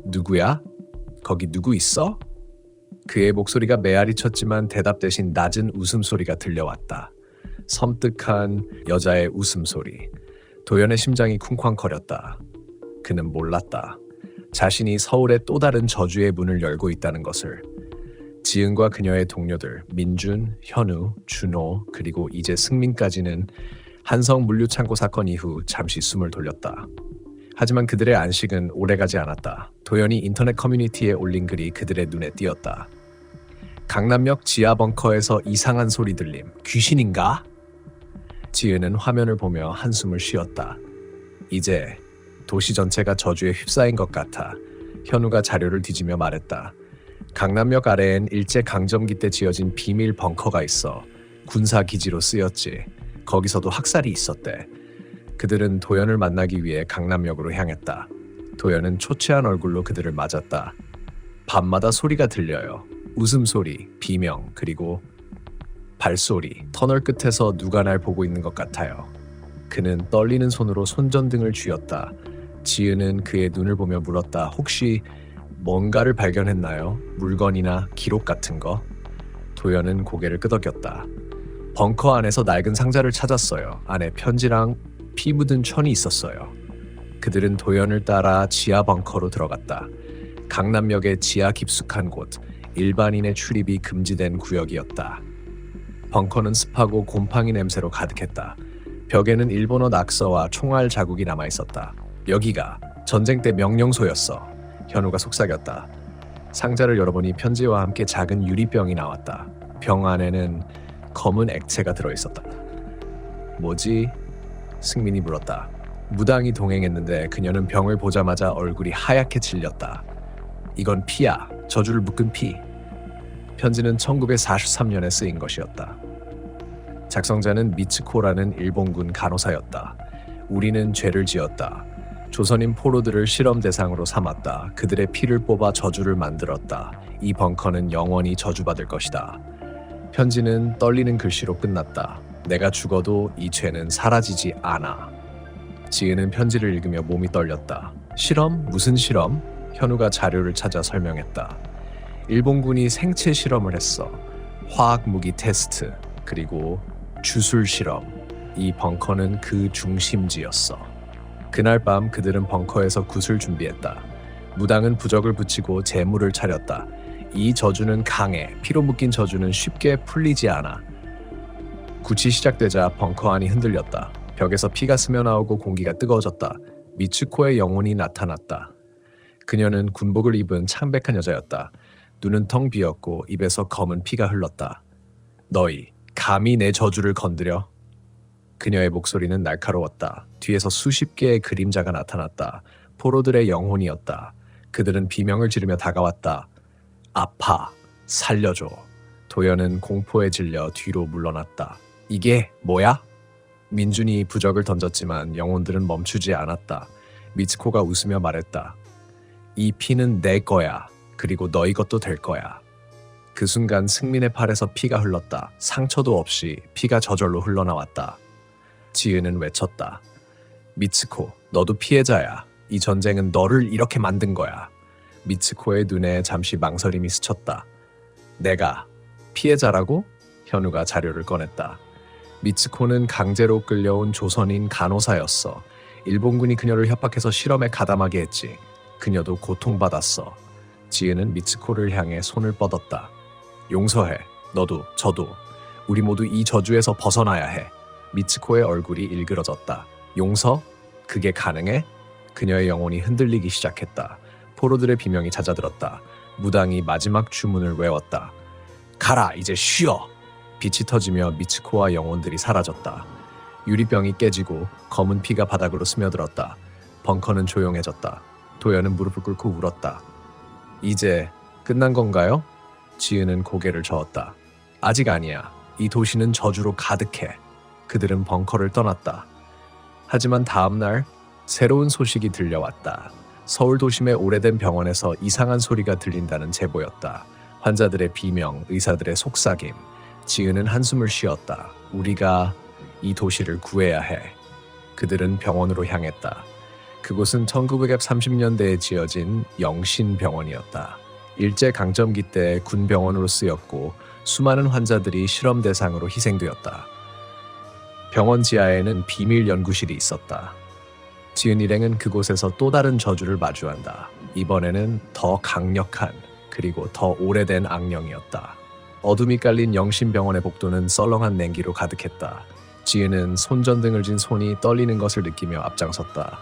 누구야? 거기 누구 있어? 그의 목소리가 메아리 쳤지만 대답 대신 낮은 웃음소리가 들려왔다. 섬뜩한 여자의 웃음소리. 도연의 심장이 쿵쾅거렸다. 그는 몰랐다. 자신이 서울의 또 다른 저주의 문을 열고 있다는 것을. 지은과 그녀의 동료들 민준, 현우, 준호 그리고 이제 승민까지는 한성 물류창고 사건 이후 잠시 숨을 돌렸다. 하지만 그들의 안식은 오래가지 않았다. 도연이 인터넷 커뮤니티에 올린 글이 그들의 눈에 띄었다. 강남역 지하 벙커에서 이상한 소리 들림. 귀신인가? 지은은 화면을 보며 한숨을 쉬었다. 이제 도시 전체가 저주에 휩싸인 것 같아. 현우가 자료를 뒤지며 말했다. 강남역 아래엔 일제강점기 때 지어진 비밀 벙커가 있어. 군사기지로 쓰였지. 거기서도 학살이 있었대. 그들은 도연을 만나기 위해 강남역으로 향했다. 도연은 초췌한 얼굴로 그들을 맞았다. 밤마다 소리가 들려요. 웃음소리, 비명, 그리고 발소리. 터널 끝에서 누가 날 보고 있는 것 같아요. 그는 떨리는 손으로 손전등을 쥐었다. 지은은 그의 눈을 보며 물었다. 혹시 뭔가를 발견했나요? 물건이나 기록 같은 거? 도연은 고개를 끄덕였다. 벙커 안에서 낡은 상자를 찾았어요. 안에 편지랑 피 묻은 천이 있었어요. 그들은 도연을 따라 지하 벙커로 들어갔다. 강남역의 지하 깊숙한 곳, 일반인의 출입이 금지된 구역이었다. 벙커는 습하고 곰팡이 냄새로 가득했다. 벽에는 일본어 낙서와 총알 자국이 남아있었다. 여기가 전쟁 때 명령소였어. 현우가 속삭였다. 상자를 열어보니 편지와 함께 작은 유리병이 나왔다. 병 안에는 검은 액체가 들어있었다. 뭐지? 승민이 물었다. 무당이 동행했는데 그녀는 병을 보자마자 얼굴이 하얗게 질렸다. 이건 피야. 저주를 묶은 피. 편지는 1943년에 쓰인 것이었다. 작성자는 미츠코라는 일본군 간호사였다. 우리는 죄를 지었다. 조선인 포로들을 실험 대상으로 삼았다. 그들의 피를 뽑아 저주를 만들었다. 이 벙커는 영원히 저주받을 것이다. 편지는 떨리는 글씨로 끝났다. 내가 죽어도 이 죄는 사라지지 않아. 지은은 편지를 읽으며 몸이 떨렸다. 실험? 무슨 실험? 현우가 자료를 찾아 설명했다. 일본군이 생체 실험을 했어. 화학 무기 테스트, 그리고 주술 실험. 이 벙커는 그 중심지였어. 그날 밤 그들은 벙커에서 굿을 준비했다. 무당은 부적을 붙이고 제물을 차렸다. 이 저주는 강해. 피로 묶인 저주는 쉽게 풀리지 않아. 굿이 시작되자 벙커 안이 흔들렸다. 벽에서 피가 스며나오고 공기가 뜨거워졌다. 미츠코의 영혼이 나타났다. 그녀는 군복을 입은 창백한 여자였다. 눈은 텅 비었고 입에서 검은 피가 흘렀다. 너희, 감히 내 저주를 건드려? 그녀의 목소리는 날카로웠다. 뒤에서 수십 개의 그림자가 나타났다. 포로들의 영혼이었다. 그들은 비명을 지르며 다가왔다. 아파, 살려줘. 도연은 공포에 질려 뒤로 물러났다. 이게 뭐야? 민준이 부적을 던졌지만 영혼들은 멈추지 않았다. 미츠코가 웃으며 말했다. 이 피는 내 거야. 그리고 너희 것도 될 거야. 그 순간 승민의 팔에서 피가 흘렀다. 상처도 없이 피가 저절로 흘러나왔다. 지은은 외쳤다. 미츠코, 너도 피해자야. 이 전쟁은 너를 이렇게 만든 거야. 미츠코의 눈에 잠시 망설임이 스쳤다. 내가 피해자라고? 현우가 자료를 꺼냈다. 미츠코는 강제로 끌려온 조선인 간호사였어. 일본군이 그녀를 협박해서 실험에 가담하게 했지. 그녀도 고통받았어. 지은은 미츠코를 향해 손을 뻗었다. 용서해. 너도 저도. 우리 모두 이 저주에서 벗어나야 해. 미츠코의 얼굴이 일그러졌다. 용서? 그게 가능해? 그녀의 영혼이 흔들리기 시작했다. 포로들의 비명이 잦아들었다. 무당이 마지막 주문을 외웠다. 가라, 이제 쉬어! 빛이 터지며 미츠코와 영혼들이 사라졌다. 유리병이 깨지고 검은 피가 바닥으로 스며들었다. 벙커는 조용해졌다. 도연은 무릎을 꿇고 울었다. 이제 끝난 건가요? 지은은 고개를 저었다. 아직 아니야. 이 도시는 저주로 가득해. 그들은 벙커를 떠났다. 하지만 다음 날 새로운 소식이 들려왔다. 서울 도심의 오래된 병원에서 이상한 소리가 들린다는 제보였다. 환자들의 비명, 의사들의 속삭임. 지은은 한숨을 쉬었다. 우리가 이 도시를 구해야 해. 그들은 병원으로 향했다. 그곳은 1930년대에 지어진 영신병원이었다. 일제강점기 때 군병원으로 쓰였고 수많은 환자들이 실험 대상으로 희생되었다. 병원 지하에는 비밀 연구실이 있었다. 지은 일행은 그곳에서 또 다른 저주를 마주한다. 이번에는 더 강력한 그리고 더 오래된 악령이었다. 어둠이 깔린 영신병원의 복도는 썰렁한 냉기로 가득했다. 지은은 손전등을 쥔 손이 떨리는 것을 느끼며 앞장섰다.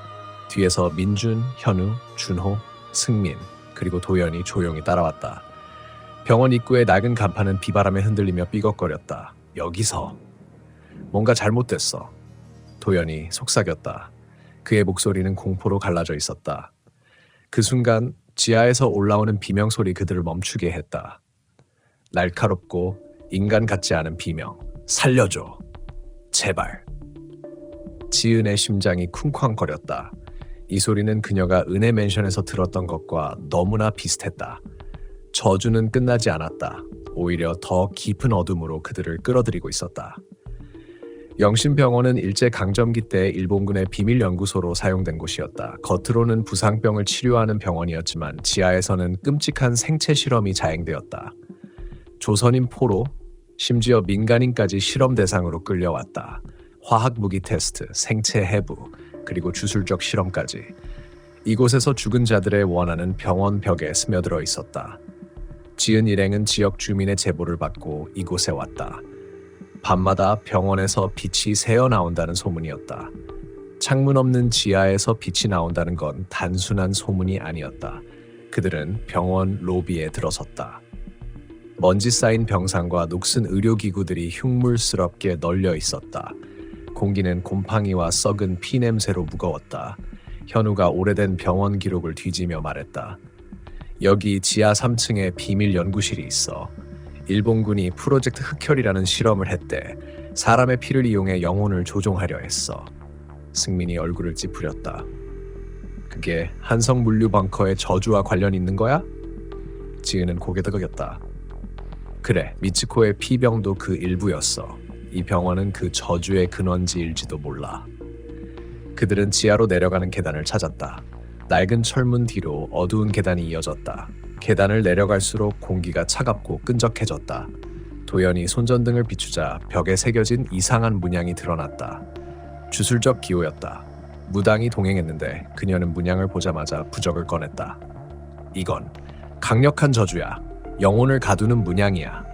뒤에서 민준, 현우, 준호, 승민, 그리고 도연이 조용히 따라왔다. 병원 입구의 낡은 간판은 비바람에 흔들리며 삐걱거렸다. 여기서 뭔가 잘못됐어. 도연이 속삭였다. 그의 목소리는 공포로 갈라져 있었다. 그 순간 지하에서 올라오는 비명 소리 그들을 멈추게 했다. 날카롭고 인간 같지 않은 비명. 살려줘. 제발. 지은의 심장이 쿵쾅거렸다. 이 소리는 그녀가 은혜 맨션에서 들었던 것과 너무나 비슷했다. 저주는 끝나지 않았다. 오히려 더 깊은 어둠으로 그들을 끌어들이고 있었다. 영신병원은 일제강점기 때 일본군의 비밀 연구소로 사용된 곳이었다. 겉으로는 부상병을 치료하는 병원이었지만 지하에서는 끔찍한 생체 실험이 자행되었다. 조선인 포로, 심지어 민간인까지 실험 대상으로 끌려왔다. 화학 무기 테스트, 생체 해부, 그리고 주술적 실험까지. 이곳에서 죽은 자들의 원한은 병원 벽에 스며들어 있었다. 지은 일행은 지역 주민의 제보를 받고 이곳에 왔다. 밤마다 병원에서 빛이 새어 나온다는 소문이었다. 창문 없는 지하에서 빛이 나온다는 건 단순한 소문이 아니었다. 그들은 병원 로비에 들어섰다. 먼지 쌓인 병상과 녹슨 의료기구들이 흉물스럽게 널려 있었다. 공기는 곰팡이와 썩은 피 냄새로 무거웠다. 현우가 오래된 병원 기록을 뒤지며 말했다. 여기 지하 3층에 비밀 연구실이 있어. 일본군이 프로젝트 흑혈이라는 실험을 했대. 사람의 피를 이용해 영혼을 조종하려 했어. 승민이 얼굴을 찌푸렸다. 그게 한성물류 벙커의 저주와 관련 있는 거야? 지은은 고개 끄덕였다. 그래, 미츠코의 피병도 그 일부였어. 이 병원은 그 저주의 근원지일지도 몰라. 그들은 지하로 내려가는 계단을 찾았다. 낡은 철문 뒤로 어두운 계단이 이어졌다. 계단을 내려갈수록 공기가 차갑고 끈적해졌다. 도연이 손전등을 비추자 벽에 새겨진 이상한 문양이 드러났다. 주술적 기호였다. 무당이 동행했는데 그녀는 문양을 보자마자 부적을 꺼냈다. 이건 강력한 저주야. 영혼을 가두는 문양이야.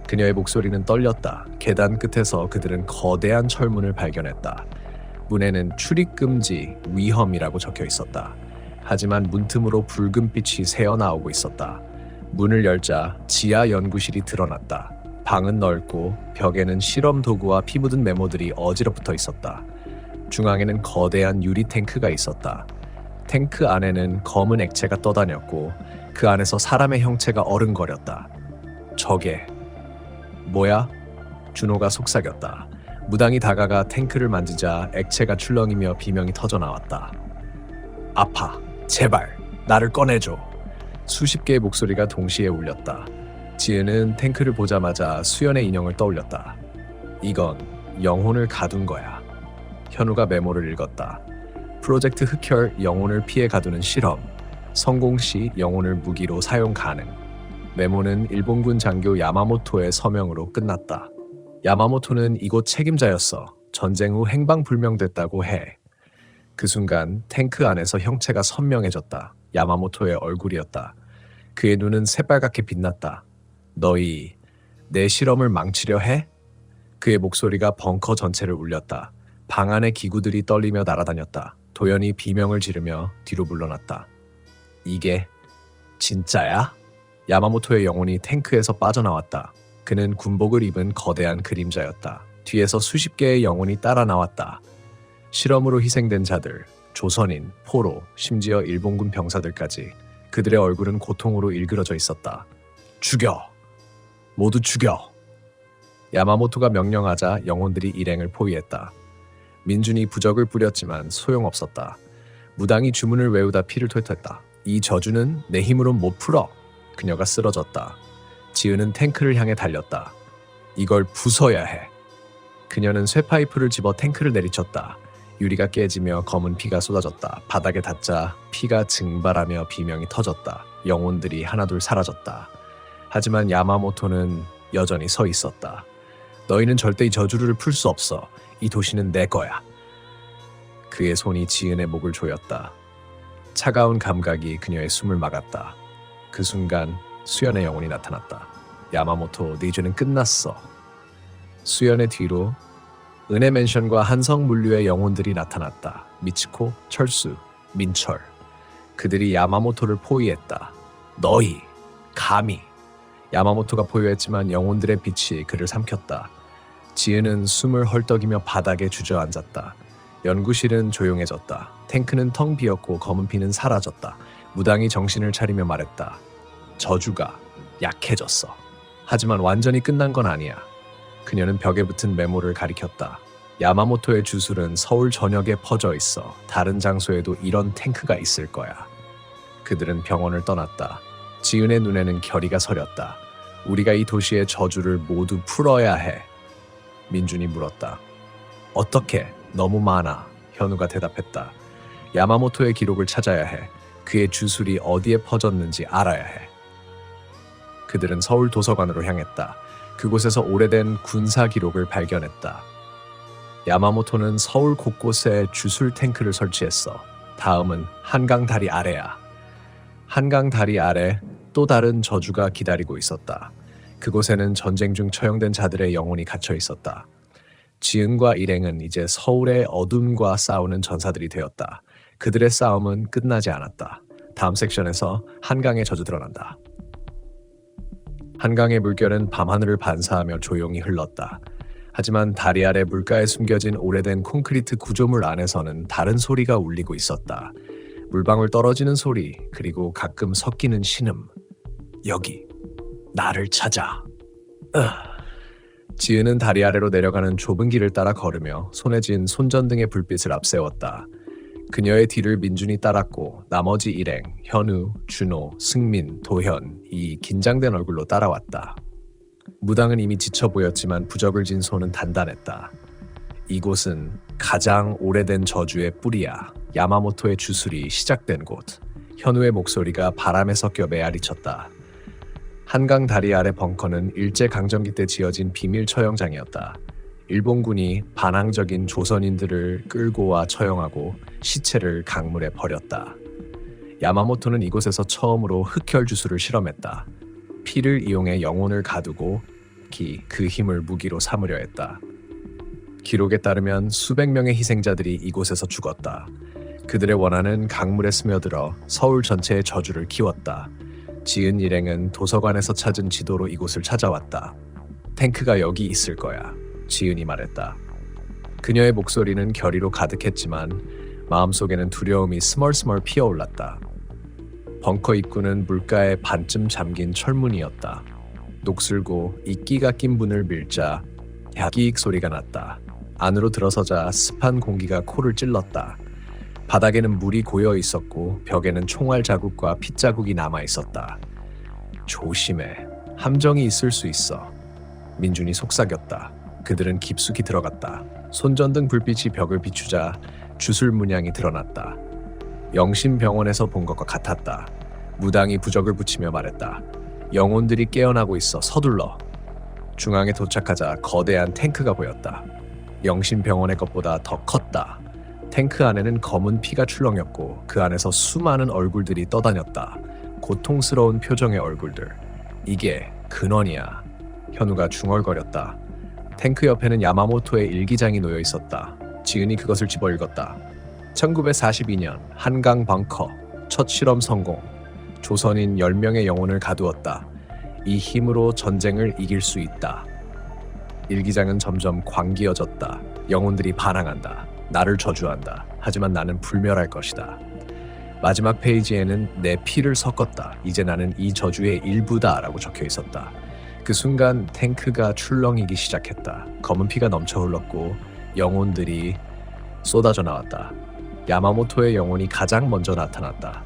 그녀의 목소리는 떨렸다. 계단 끝에서 그들은 거대한 철문을 발견했다. 문에는 출입금지, 위험이라고 적혀 있었다. 하지만 문틈으로 붉은 빛이 새어나오고 있었다. 문을 열자 지하 연구실이 드러났다. 방은 넓고 벽에는 실험 도구와 피 묻은 메모들이 어지럽붙어 있었다. 중앙에는 거대한 유리 탱크가 있었다. 탱크 안에는 검은 액체가 떠다녔고 그 안에서 사람의 형체가 어른거렸다. 저게 뭐야? 준호가 속삭였다. 무당이 다가가 탱크를 만지자 액체가 출렁이며 비명이 터져나왔다. 아파. 제발 나를 꺼내줘. 수십 개의 목소리가 동시에 울렸다. 지은은 탱크를 보자마자 수연의 인형을 떠올렸다. 이건 영혼을 가둔 거야. 현우가 메모를 읽었다. 프로젝트 흑혈 영혼을 피해 가두는 실험. 성공 시 영혼을 무기로 사용 가능. 메모는 일본군 장교 야마모토의 서명으로 끝났다. 야마모토는 이곳 책임자였어. 전쟁 후 행방불명됐다고 해. 그 순간 탱크 안에서 형체가 선명해졌다. 야마모토의 얼굴이었다. 그의 눈은 새빨갛게 빛났다. 너희 내 실험을 망치려 해? 그의 목소리가 벙커 전체를 울렸다. 방 안의 기구들이 떨리며 날아다녔다. 도연이 비명을 지르며 뒤로 물러났다. 이게 진짜야? 야마모토의 영혼이 탱크에서 빠져나왔다. 그는 군복을 입은 거대한 그림자였다. 뒤에서 수십 개의 영혼이 따라 나왔다. 실험으로 희생된 자들, 조선인, 포로, 심지어 일본군 병사들까지. 그들의 얼굴은 고통으로 일그러져 있었다. 죽여! 모두 죽여! 야마모토가 명령하자 영혼들이 일행을 포위했다. 민준이 부적을 뿌렸지만 소용없었다. 무당이 주문을 외우다 피를 토했다. 이 저주는 내 힘으론 못 풀어. 그녀가 쓰러졌다. 지은은 탱크를 향해 달렸다. 이걸 부숴야 해. 그녀는 쇠파이프를 집어 탱크를 내리쳤다. 유리가 깨지며 검은 피가 쏟아졌다. 바닥에 닿자 피가 증발하며 비명이 터졌다. 영혼들이 하나둘 사라졌다. 하지만 야마모토는 여전히 서 있었다. 너희는 절대 이 저주를 풀 수 없어. 이 도시는 내 거야. 그의 손이 지은의 목을 조였다. 차가운 감각이 그녀의 숨을 막았다. 그 순간 수연의 영혼이 나타났다. 야마모토, 네 죄는 끝났어. 수연의 뒤로 은혜 맨션과 한성 물류의 영혼들이 나타났다. 미치코, 철수, 민철. 그들이 야마모토를 포위했다. 너희, 감히. 야마모토가 포위했지만 영혼들의 빛이 그를 삼켰다. 지은은 숨을 헐떡이며 바닥에 주저앉았다. 연구실은 조용해졌다. 탱크는 텅 비었고 검은 피는 사라졌다. 무당이 정신을 차리며 말했다. 저주가 약해졌어. 하지만 완전히 끝난 건 아니야. 그녀는 벽에 붙은 메모를 가리켰다. 야마모토의 주술은 서울 전역에 퍼져 있어. 다른 장소에도 이런 탱크가 있을 거야. 그들은 병원을 떠났다. 지은의 눈에는 결의가 서렸다. 우리가 이 도시의 저주를 모두 풀어야 해. 민준이 물었다. 어떻게? 너무 많아. 현우가 대답했다. 야마모토의 기록을 찾아야 해. 그의 주술이 어디에 퍼졌는지 알아야 해. 그들은 서울 도서관으로 향했다. 그곳에서 오래된 군사 기록을 발견했다. 야마모토는 서울 곳곳에 주술 탱크를 설치했어. 다음은 한강 다리 아래야. 한강 다리 아래 또 다른 저주가 기다리고 있었다. 그곳에는 전쟁 중 처형된 자들의 영혼이 갇혀 있었다. 지은과 일행은 이제 서울의 어둠과 싸우는 전사들이 되었다. 그들의 싸움은 끝나지 않았다. 다음 섹션에서 한강의 저주 드러난다. 한강의 물결은 밤하늘을 반사하며 조용히 흘렀다. 하지만 다리 아래 물가에 숨겨진 오래된 콘크리트 구조물 안에서는 다른 소리가 울리고 있었다. 물방울 떨어지는 소리, 그리고 가끔 섞이는 신음. 여기, 나를 찾아. 지은은 다리 아래로 내려가는 좁은 길을 따라 걸으며 손에 쥔 손전등의 불빛을 앞세웠다. 그녀의 뒤를 민준이 따랐고 나머지 일행, 현우, 준호, 승민, 도현이 긴장된 얼굴로 따라왔다. 무당은 이미 지쳐 보였지만 부적을 진 손은 단단했다. 이곳은 가장 오래된 저주의 뿌리야. 야마모토의 주술이 시작된 곳. 현우의 목소리가 바람에 섞여 메아리쳤다. 한강 다리 아래 벙커는 일제강점기 때 지어진 비밀 처형장이었다. 일본군이 반항적인 조선인들을 끌고 와 처형하고 시체를 강물에 버렸다. 야마모토는 이곳에서 처음으로 흑혈 주술을 실험했다. 피를 이용해 영혼을 가두고 그 힘을 무기로 삼으려 했다. 기록에 따르면 수백 명의 희생자들이 이곳에서 죽었다. 그들의 원한은 강물에 스며들어 서울 전체의 저주를 키웠다. 지은 일행은 도서관에서 찾은 지도로 이곳을 찾아왔다. 탱크가 여기 있을 거야. 지은이 말했다. 그녀의 목소리는 결의로 가득했지만 마음속에는 두려움이 스멀스멀 피어올랐다. 벙커 입구는 물가에 반쯤 잠긴 철문이었다. 녹슬고 이끼가 낀 문을 밀자 야기익 소리가 났다. 안으로 들어서자 습한 공기가 코를 찔렀다. 바닥에는 물이 고여 있었고 벽에는 총알 자국과 핏 자국이 남아 있었다. 조심해. 함정이 있을 수 있어. 민준이 속삭였다. 그들은 깊숙이 들어갔다. 손전등 불빛이 벽을 비추자 주술 문양이 드러났다. 영신병원에서 본 것과 같았다. 무당이 부적을 붙이며 말했다. 영혼들이 깨어나고 있어. 서둘러. 중앙에 도착하자 거대한 탱크가 보였다. 영신병원의 것보다 더 컸다. 탱크 안에는 검은 피가 출렁였고 그 안에서 수많은 얼굴들이 떠다녔다. 고통스러운 표정의 얼굴들. 이게 근원이야. 현우가 중얼거렸다. 탱크 옆에는 야마모토의 일기장이 놓여 있었다. 지은이 그것을 집어 읽었다. 1942년 한강 벙커 첫 실험 성공. 조선인 10명의 영혼을 가두었다. 이 힘으로 전쟁을 이길 수 있다. 일기장은 점점 광기어졌다. 영혼들이 반항한다. 나를 저주한다. 하지만 나는 불멸할 것이다. 마지막 페이지에는 내 피를 섞었다. 이제 나는 이 저주의 일부다 라고 적혀 있었다. 그 순간 탱크가 출렁이기 시작했다. 검은 피가 넘쳐 흘렀고 영혼들이 쏟아져 나왔다. 야마모토의 영혼이 가장 먼저 나타났다.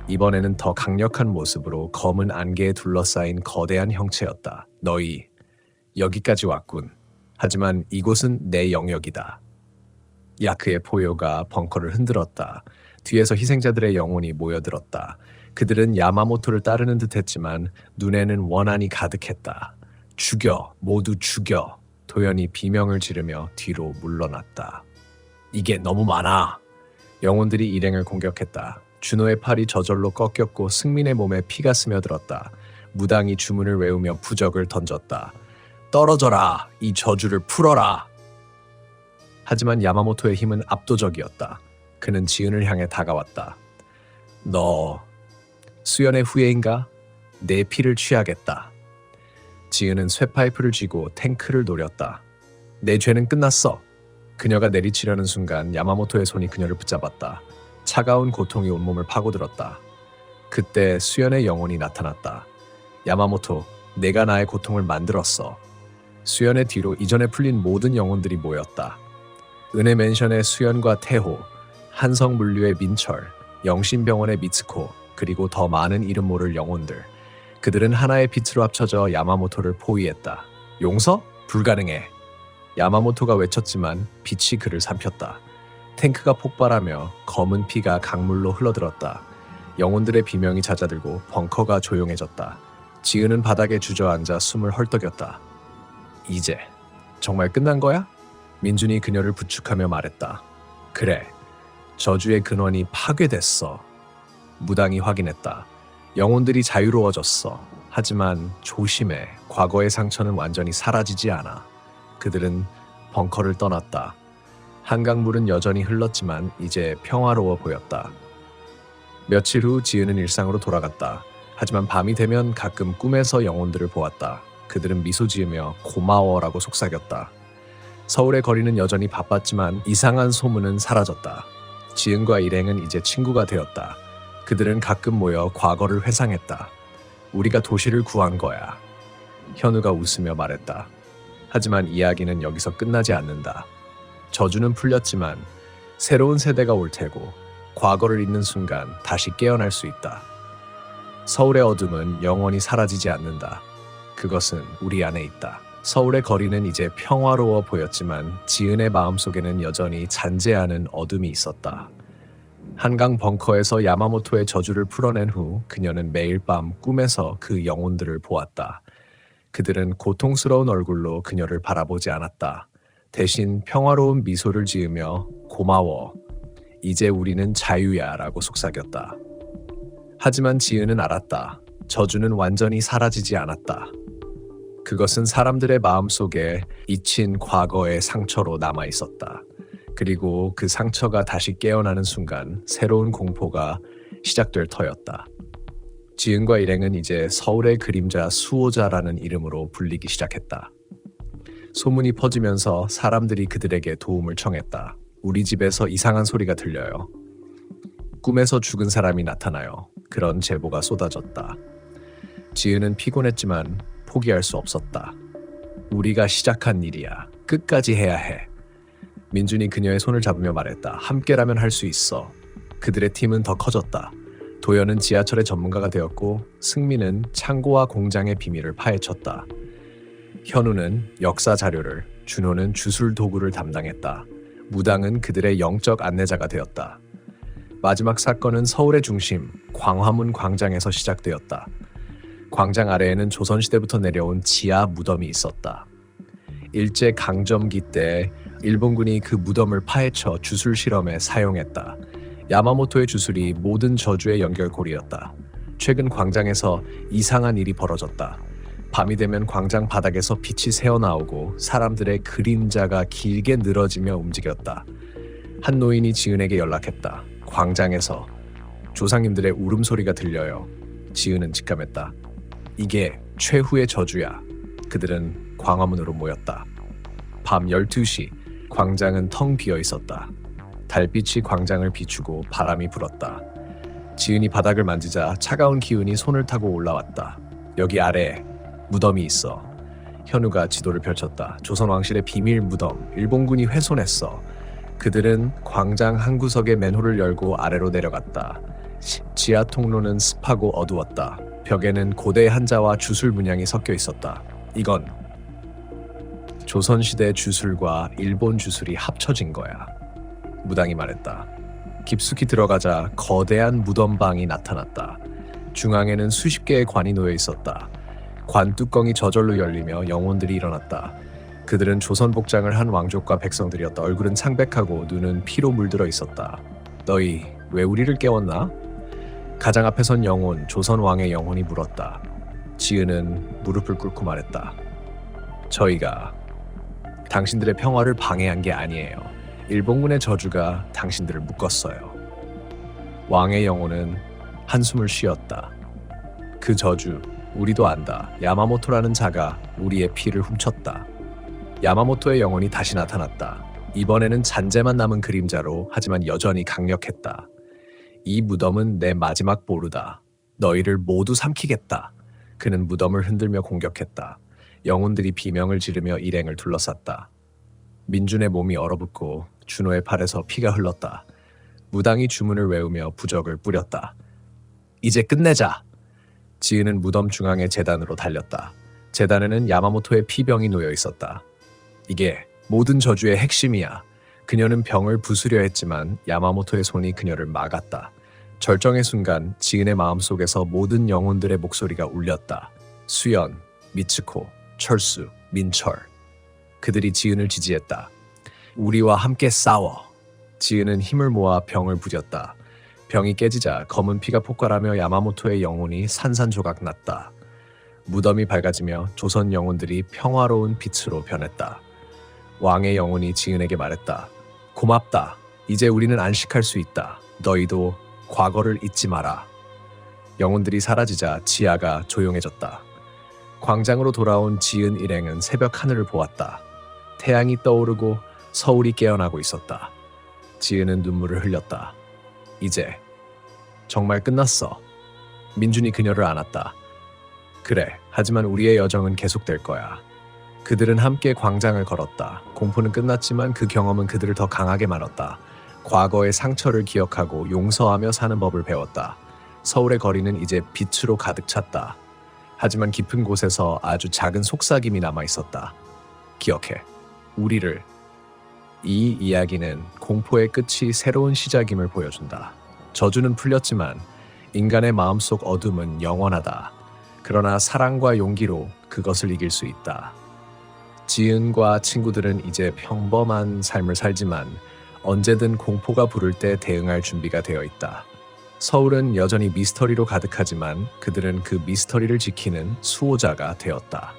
이번에는 더 강력한 모습으로 검은 안개에 둘러싸인 거대한 형체였다. 너희 여기까지 왔군. 하지만 이곳은 내 영역이다. 야크의 포효가 벙커를 흔들었다. 뒤에서 희생자들의 영혼이 모여들었다. 그들은 야마모토를 따르는 듯했지만 눈에는 원한이 가득했다. 죽여, 모두 죽여. 도연이 비명을 지르며 뒤로 물러났다. 이게 너무 많아. 영혼들이 일행을 공격했다. 준호의 팔이 저절로 꺾였고 승민의 몸에 피가 스며들었다. 무당이 주문을 외우며 부적을 던졌다. 떨어져라, 이 저주를 풀어라. 하지만 야마모토의 힘은 압도적이었다. 그는 지은을 향해 다가왔다. 너 수연의 후예인가? 내 피를 취하겠다. 지은은 쇠파이프를 쥐고 탱크를 노렸다. 내 죄는 끝났어. 그녀가 내리치려는 순간 야마모토의 손이 그녀를 붙잡았다. 차가운 고통이 온몸을 파고들었다. 그때 수연의 영혼이 나타났다. 야마모토, 내가 나의 고통을 만들었어. 수연의 뒤로 이전에 풀린 모든 영혼들이 모였다. 은혜 맨션의 수연과 태호, 한성물류의 민철, 영신병원의 미츠코, 그리고 더 많은 이름 모를 영혼들. 그들은 하나의 빛으로 합쳐져 야마모토를 포위했다. 용서? 불가능해. 야마모토가 외쳤지만 빛이 그를 삼켰다. 탱크가 폭발하며 검은 피가 강물로 흘러들었다. 영혼들의 비명이 잦아들고 벙커가 조용해졌다. 지은은 바닥에 주저앉아 숨을 헐떡였다. 이제 정말 끝난 거야? 민준이 그녀를 부축하며 말했다. 그래, 저주의 근원이 파괴됐어. 무당이 확인했다. 영혼들이 자유로워졌어. 하지만 조심해. 과거의 상처는 완전히 사라지지 않아. 그들은 벙커를 떠났다. 한강물은 여전히 흘렀지만 이제 평화로워 보였다. 며칠 후 지은은 일상으로 돌아갔다. 하지만 밤이 되면 가끔 꿈에서 영혼들을 보았다. 그들은 미소 지으며 고마워라고 속삭였다. 서울의 거리는 여전히 바빴지만 이상한 소문은 사라졌다. 지은과 일행은 이제 친구가 되었다. 그들은 가끔 모여 과거를 회상했다. 우리가 도시를 구한 거야. 현우가 웃으며 말했다. 하지만 이야기는 여기서 끝나지 않는다. 저주는 풀렸지만 새로운 세대가 올 테고 과거를 잊는 순간 다시 깨어날 수 있다. 서울의 어둠은 영원히 사라지지 않는다. 그것은 우리 안에 있다. 서울의 거리는 이제 평화로워 보였지만 지은의 마음속에는 여전히 잔재하는 어둠이 있었다. 한강 벙커에서 야마모토의 저주를 풀어낸 후 그녀는 매일 밤 꿈에서 그 영혼들을 보았다. 그들은 고통스러운 얼굴로 그녀를 바라보지 않았다. 대신 평화로운 미소를 지으며 고마워. 이제 우리는 자유야 라고 속삭였다. 하지만 지은은 알았다. 저주는 완전히 사라지지 않았다. 그것은 사람들의 마음속에 잊힌 과거의 상처로 남아 있었다. 그리고 그 상처가 다시 깨어나는 순간 새로운 공포가 시작될 터였다. 지은과 일행은 이제 서울의 그림자 수호자라는 이름으로 불리기 시작했다. 소문이 퍼지면서 사람들이 그들에게 도움을 청했다. 우리 집에서 이상한 소리가 들려요. 꿈에서 죽은 사람이 나타나요. 그런 제보가 쏟아졌다. 지은은 피곤했지만 포기할 수 없었다. 우리가 시작한 일이야. 끝까지 해야 해. 민준이 그녀의 손을 잡으며 말했다. 함께라면 할 수 있어. 그들의 팀은 더 커졌다. 도연은 지하철의 전문가가 되었고 승민은 창고와 공장의 비밀을 파헤쳤다. 현우는 역사 자료를, 준호는 주술 도구를 담당했다. 무당은 그들의 영적 안내자가 되었다. 마지막 사건은 서울의 중심, 광화문 광장에서 시작되었다. 광장 아래에는 조선시대부터 내려온 지하 무덤이 있었다. 일제 강점기 때 일본군이 그 무덤을 파헤쳐 주술 실험에 사용했다. 야마모토의 주술이 모든 저주의 연결고리였다. 최근 광장에서 이상한 일이 벌어졌다. 밤이 되면 광장 바닥에서 빛이 새어나오고 사람들의 그림자가 길게 늘어지며 움직였다. 한 노인이 지은에게 연락했다. 광장에서 조상님들의 울음소리가 들려요. 지은은 직감했다. 이게 최후의 저주야. 그들은 광화문으로 모였다. 밤 12시 광장은 텅 비어 있었다. 달빛이 광장을 비추고 바람이 불었다. 지은이 바닥을 만지자 차가운 기운이 손을 타고 올라왔다. 여기 아래에 무덤이 있어. 현우가 지도를 펼쳤다. 조선 왕실의 비밀 무덤, 일본군이 훼손했어. 그들은 광장 한 구석에 맨홀을 열고 아래로 내려갔다. 지하 통로는 습하고 어두웠다. 벽에는 고대 한자와 주술 문양이 섞여 있었다. 이건 조선시대 주술과 일본 주술이 합쳐진 거야. 무당이 말했다. 깊숙이 들어가자 거대한 무덤방이 나타났다. 중앙에는 수십 개의 관이 놓여 있었다. 관 뚜껑이 저절로 열리며 영혼들이 일어났다. 그들은 조선 복장을 한 왕족과 백성들이었다. 얼굴은 창백하고 눈은 피로 물들어 있었다. 너희 왜 우리를 깨웠나? 가장 앞에 선 영혼, 조선 왕의 영혼이 물었다. 지은은 무릎을 꿇고 말했다. 저희가 당신들의 평화를 방해한 게 아니에요. 일본군의 저주가 당신들을 묶었어요. 왕의 영혼은 한숨을 쉬었다. 그 저주 우리도 안다. 야마모토라는 자가 우리의 피를 훔쳤다. 야마모토의 영혼이 다시 나타났다. 이번에는 잔재만 남은 그림자로 하지만 여전히 강력했다. 이 무덤은 내 마지막 보루다. 너희를 모두 삼키겠다. 그는 무덤을 흔들며 공격했다. 영혼들이 비명을 지르며 일행을 둘러쌌다. 민준의 몸이 얼어붙고 준호의 팔에서 피가 흘렀다. 무당이 주문을 외우며 부적을 뿌렸다. 이제 끝내자. 지은은 무덤 중앙의 제단으로 달렸다. 제단에는 야마모토의 피병이 놓여 있었다. 이게 모든 저주의 핵심이야. 그녀는 병을 부수려 했지만 야마모토의 손이 그녀를 막았다. 절정의 순간 지은의 마음속에서 모든 영혼들의 목소리가 울렸다. 수연, 미츠코, 철수, 민철. 그들이 지은을 지지했다. 우리와 함께 싸워. 지은은 힘을 모아 병을 부렸다. 병이 깨지자 검은 피가 폭발하며 야마모토의 영혼이 산산조각 났다. 무덤이 밝아지며 조선 영혼들이 평화로운 빛으로 변했다. 왕의 영혼이 지은에게 말했다. 고맙다. 이제 우리는 안식할 수 있다. 너희도 과거를 잊지 마라. 영혼들이 사라지자 지하가 조용해졌다. 광장으로 돌아온 지은 일행은 새벽 하늘을 보았다. 태양이 떠오르고 서울이 깨어나고 있었다. 지은은 눈물을 흘렸다. 이제 정말 끝났어. 민준이 그녀를 안았다. 그래, 하지만 우리의 여정은 계속될 거야. 그들은 함께 광장을 걸었다. 공포는 끝났지만 그 경험은 그들을 더 강하게 만들었다. 과거의 상처를 기억하고 용서하며 사는 법을 배웠다. 서울의 거리는 이제 빛으로 가득 찼다. 하지만 깊은 곳에서 아주 작은 속삭임이 남아 있었다. 기억해, 우리를. 이 이야기는 공포의 끝이 새로운 시작임을 보여준다. 저주는 풀렸지만 인간의 마음속 어둠은 영원하다. 그러나 사랑과 용기로 그것을 이길 수 있다. 지은과 친구들은 이제 평범한 삶을 살지만 언제든 공포가 부를 때 대응할 준비가 되어 있다. 서울은 여전히 미스터리로 가득하지만 그들은 그 미스터리를 지키는 수호자가 되었다.